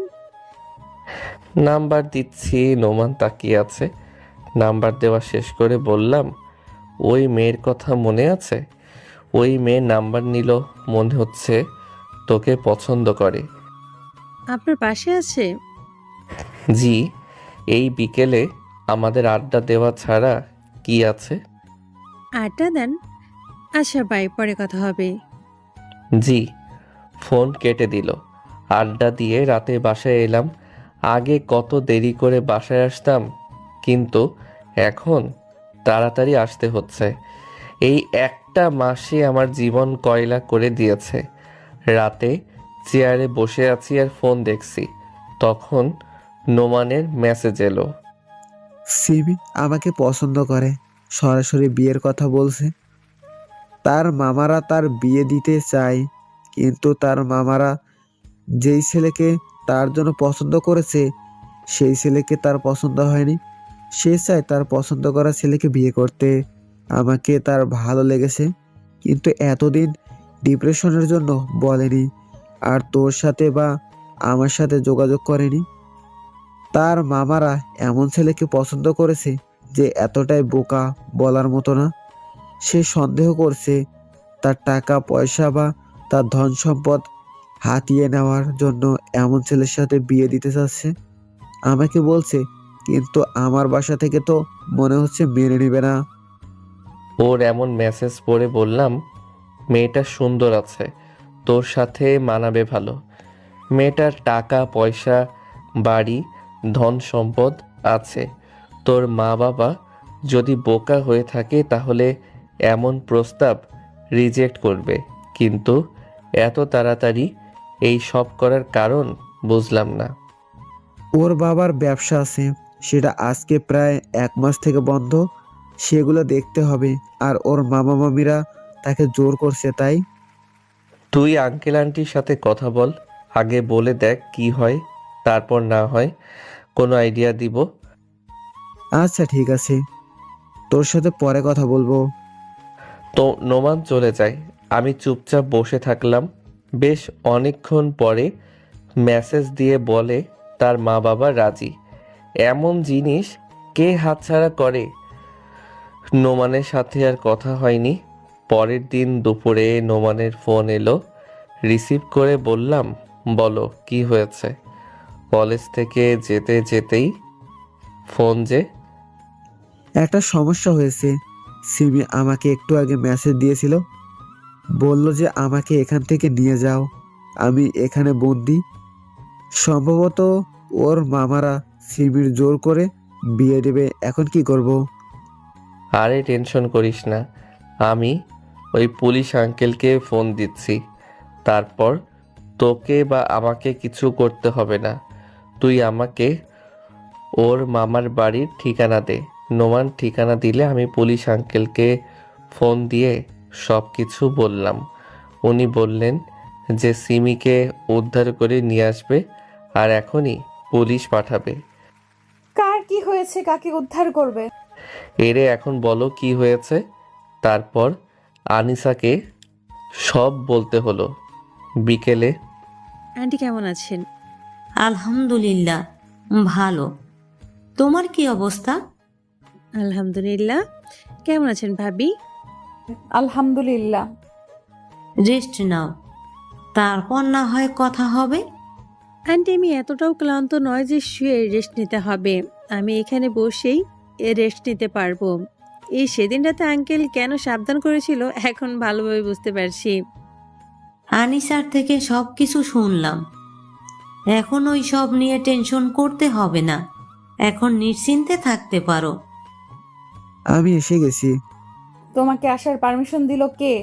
নাম্বার দিচ্ছি। নোমান তাকিয়ে আছে। নাম্বার দেওয়া শেষ করে বললাম, ওই মেয়ের কথা মনে আছে? ওই মেয়ের নাম্বার নিল, মনে হচ্ছে তোকে পছন্দ করে। আপনার পাশে আছে? জি, এই বিকেলে আমাদের আড্ডা দেওয়া ছাড়া কি আছে? আড্ডা দেন? আচ্ছা বাই, পরে কথা হবে। জি। ফোন কেটে দিল। আড্ডা দিয়ে রাতে বাসায় এলাম। আগে কত দেরি করে বাসায় আসতাম, কিন্তু এখন তাড়াতাড়ি আসতে হচ্ছে। এই একটা মাসে আমার জীবন কয়লা করে দিয়েছে। রাতে চেয়ারে বসে আছি আর ফোন দেখছি, তখন নোমানের মেসেজ এলো। সিমি আমাকে পছন্দ করে, সরাসরি বিয়ের কথা বলছে। তার মামারা তার বিয়ে দিতে চায়, কিন্তু তার মামারা যেই ছেলেকে তার জন্য পছন্দ করেছে সেই ছেলেকে তার পছন্দ হয়নি। সে চায় তার পছন্দ করা ছেলেকে বিয়ে করতে। আমাকে তার ভালো লেগেছে, কিন্তু এতদিন ডিপ্রেশনের জন্য বলেনি, আর তোর সাথে বা আমার সাথে যোগাযোগ করেনি। তার মামারা এমন ছেলেকে পছন্দ করেছে যে এতটাই বোকা বলার মতো না। সে সন্দেহ করছে তার টাকা পয়সা বা তার ধন সম্পদ হাতিয়ে নেওয়ার জন্য এমন ছেলের সাথে বিয়ে দিতে চাচ্ছে। আমাকে বলছে, কিন্তু আমার বাসা থেকে তো মনে হচ্ছে মেনে নেবে না। ওর এমন মেসেজ পড়ে বললাম, মেয়েটা সুন্দর আছে, তোর সাথে মানাবে ভালো। মেয়েটার টাকা পয়সা, বাড়ি, ধন সম্পদ আছে। তোর মা বাবা যদি বোকা হয়ে থাকে তাহলে এমন প্রস্তাব রিজেক্ট করবে, কিন্তু এত তাড়াতাড়ি এই সব করার কারণ বুঝলাম না। ওর বাবার ব্যবসা আছে, সেটা আজকে প্রায় 1 মাস থেকে বন্ধ। সেগুলো দেখতে হবে, আর ওর মামা মামিরা তাকে জোর করছে। তাই তুই আঙ্কেল আন্টির সাথে কথা বল, আগে বলে দেখ কি হয়, তারপর না হয় কোনো আইডিয়া দিব। আচ্ছা ঠিক আছে, তোর সাথে পরে কথা বলবো। তো নোমান চলে যায়। আমি চুপচাপ বসে থাকলাম। বেশ অনেকক্ষণ পরে মেসেজ দিয়ে বলে তার মা বাবা রাজি। এমন জিনিস কে হাতছাড়া করে? নোমানের সাথে আর কথা হয়নি। পরের দিন দুপুরে নোমানের ফোন এলো। রিসিভ করে বললাম, বলো কি হয়েছে? কলেজ থেকে যেতে যেতেই ফোন যে। একটা সমস্যা হয়েছে। সিমি আমাকে একটু আগে মেসেজ দিয়েছিল, বলল যে আমাকে এখান থেকে নিয়ে যাও, আমি এখানে বন্দি। সম্ভবত ওর মামারা সিমির জোর করে বিয়ে দেবে। এখন কি করব? আরে টেনশন করিস না, আমি ওই পুলিশ আঙ্কেলকে ফোন দিচ্ছি। তারপর তোকে বা আমাকে কিছু করতে হবে না। তুই আমাকে ওর মামার বাড়ির ঠিকানা দে। নোমান ঠিকানা দিলে আমি পুলিশ আঙ্কেলকে ফোন দিয়ে সব কিছু বললাম। উনি বললেন যে সিমিকে উদ্ধার করে নিয়ে আসবে আর এখনই পুলিশ পাঠাবে। কার কি হয়েছে, কাকে উদ্ধার করবে? এরে এখন বলো কি হয়েছে। তারপর আনিসাকে সব বলতে হলো। বিকেলে আন্টি কেমন আছেন? আলহামদুলিল্লাহ, ভালো। তোমার কি অবস্থা? আলহামদুলিল্লাহ। কেমন আছেন ভাবি? আলহামদুলিল্লাহ। রেস্ট নাও, তারপর না হয় কথা হবে। আন্টি আমি এতটাও ক্লান্ত নয় যে শুয়ে রেস্ট নিতে হবে। আমি এখানে বসেই রেস্ট নিতে পারবো। এই সেদিন রাতে আঙ্কেল কেন সাবধান করেছিল এখন ভালোভাবে বুঝতে পারছি। আনিসার থেকে সব কিছু শুনলাম। এখন ওই সব নিয়ে টেনশন করতে হবে না, এখন নিশ্চিন্তে থাকতে পারো। আমি এসে গেছি। তোমাকে আসার পারমিশন দিল কে?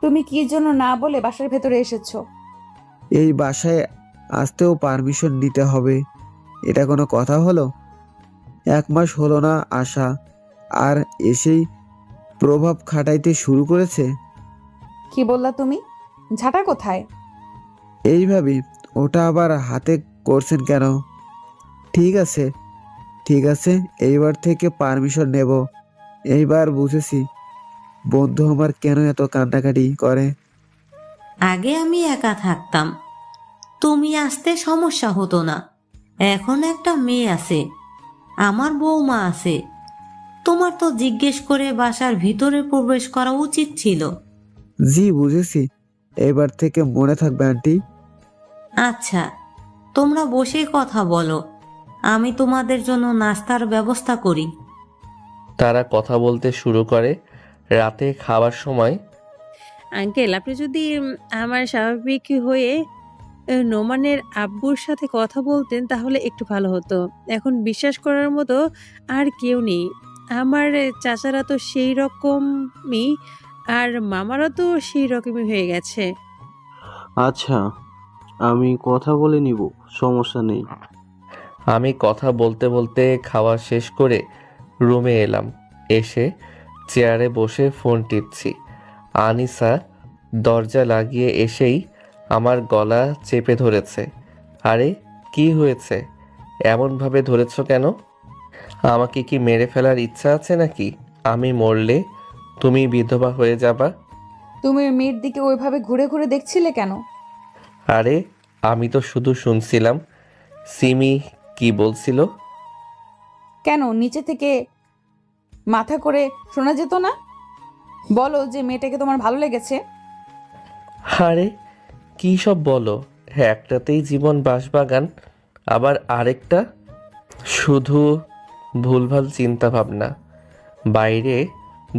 তুমি কি জন্য না বলে বাসার ভেতরে এসেছো? এই বাসায় আসতেও পারমিশন নিতে হবে? এটা কোনো কথা হলো? 1 মাস হলো না আসা, আর এসেই প্রভাব খাটাইতে শুরু করেছে। কি বললা তুমি? ঝাঁটা কোথায়? এইভাবে ওটা আবার হাতে করছেন কেন? ঠিক আছে ঠিক আছে, এইবার থেকে পারমিশন নেব। এইবার বুঝেছি বন্ধু আমার কেন এত কান্নাকাটি করে। আগে আমি একা থাকতাম, তুমি আসতে সমস্যা হতো না। এখন একটা মেয়ে আছে, আমার বৌমা আছে, তোমার তো জিজ্ঞেস করে বাসার ভিতরে প্রবেশ করা উচিত ছিল। জি বুঝেছি, এবার থেকে মনে থাকবে আন্টি। আচ্ছা, তোমরা বসে কথা বলো, আমি তোমাদের জন্য নাস্তার ব্যবস্থা করি। তারা কথা বলতে শুরু করে। রাতে খাওয়ার সময় আঙ্কেল, আপনি যদি আমার স্বাভাবিক হয়ে নোমানের আব্বুর সাথে কথা বলতেন তাহলে একটু ভালো হতো। এখন বিশ্বাস করার মতো আর কেউ নেই। আমার চাচারা তো সেই রকমই, আর মামারা তো সেই রকমই হয়ে গেছে। আচ্ছা, আমি কথা বলে নিব, সমস্যা নেই। আমি কথা বলতে বলতে খাওয়া শেষ করে রুমে এলাম। এসে চেয়ারে বসে ফোন টিপছি। আনিসা দরজা লাগিয়ে এসেই আমার গলা চেপে ধরেছে। আরে কি হয়েছে? এমনভাবে ধরেছ কেন? আমাকে কি মেরে ফেলার ইচ্ছা আছে নাকি? আমি মরলে তুমি বিধবা হয়ে যাবা? তুমি ওই মেয়ের দিকে ওইভাবে ঘুরে ঘুরে দেখছিলে কেন? আরে আমি তো শুধু শুনছিলাম। সিমি কি বলছিল? কেন নিচে থেকে মাথা করে শোনা যেত না? বলো যে মেয়েটাকে তোমার ভালো লেগেছে। আরে কি সব বলো? একটাতেই জীবন বাঁশবাগান, আবার আরেকটা শুধু ভুলভাল চিন্তা ভাবনা। বাইরে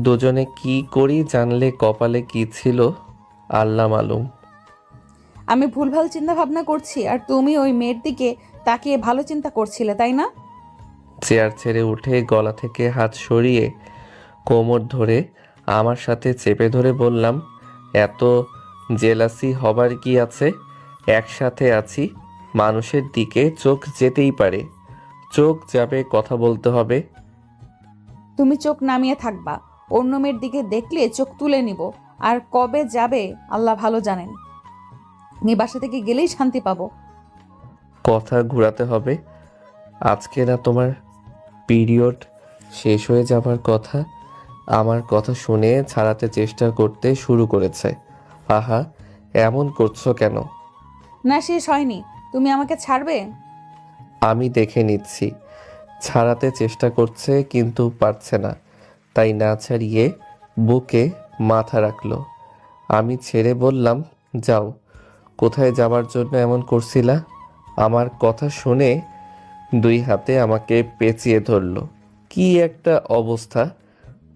দুজনে কি করি জানলে কপালে কি ছিল আল্লাহ মালুম। আমি ভুলভাল চিন্তা ভাবনা করছি আর তুমি ওই মেয়ের দিকে তাকিয়ে ভালো চিন্তা করছিলে, তাই না? চেয়ার ছেড়ে উঠে গলা থেকে হাত সরিয়ে কোমর ধরে আমার সাথে চেপে ধরে বললাম, এত জেলাসি হবার কি আছে? একসাথে আছি, মানুষের দিকে চোখ যেতেই পারে। চোখ যাবে, কথা বলতে হবে। তুমি চোখ নামিয়ে থাকবা, অন্য মেয়ের দিকে দেখলে চোখ তুলে নিব। আর কবে যাবে আল্লাহ ভালো জানেন। এই বাসা থেকে গেলেই শান্তি পাবো। কথা ঘোরাতে হবে। আজকে না তোমার পিরিয়ড শেষ হয়ে যাবার কথা? আমার কথা শুনে ছাড়াতে চেষ্টা করতে শুরু করেছে। আহা, এমন করছো কেন? না, শেষ হয়নি। তুমি আমাকে ছাড়বে? আমি দেখে নিচ্ছি। ছাড়াতে চেষ্টা করছে কিন্তু পারছে না, তাই না ছাড়িয়ে বুকে মাথা রাখলো। আমি ছেড়ে বললাম, যাও। কোথায় যাবার জন্য এমন করছিলা? আমার কথা শুনে 2 হাতে আমাকে পেঁচিয়ে ধরলো। কি একটা অবস্থা!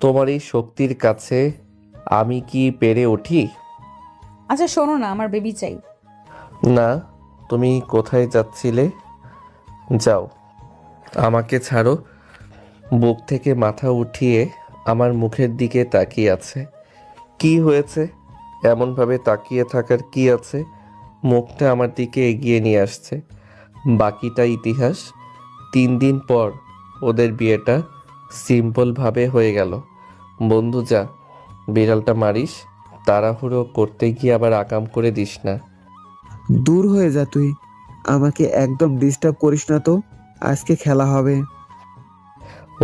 তোমার এই শক্তির কাছে আমি কি পেরে উঠি? আচ্ছা শোনো না, আমার বেবি চাই। না, তুমি কোথায় যাচ্ছিলে? যাও, আমাকে ছাড়ো। বুক থেকে মাথা উঠিয়ে আমার মুখের দিকে তাকিয়ে আছে। কি হয়েছে? এমনভাবে তাকিয়ে থাকার কি আছে? মুখটা আমার দিকে এগিয়ে নিয়ে আসছে। বাকিটা ইতিহাস। 3 দিন পর ওদের বিয়েটা সিম্পলভাবে হয়ে গেল। বন্ধু যা, বিড়ালটা মারিস, তাড়াহুড়ো করতে গিয়ে আবার আকাম করে দিস না। দূর হয়ে যা তুই, আমাকে একদম ডিস্টার্ব করিস না তো, আজকে খেলা হবে।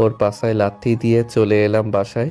ওর পাশায় লাথি দিয়ে চলে এলাম বাসায়।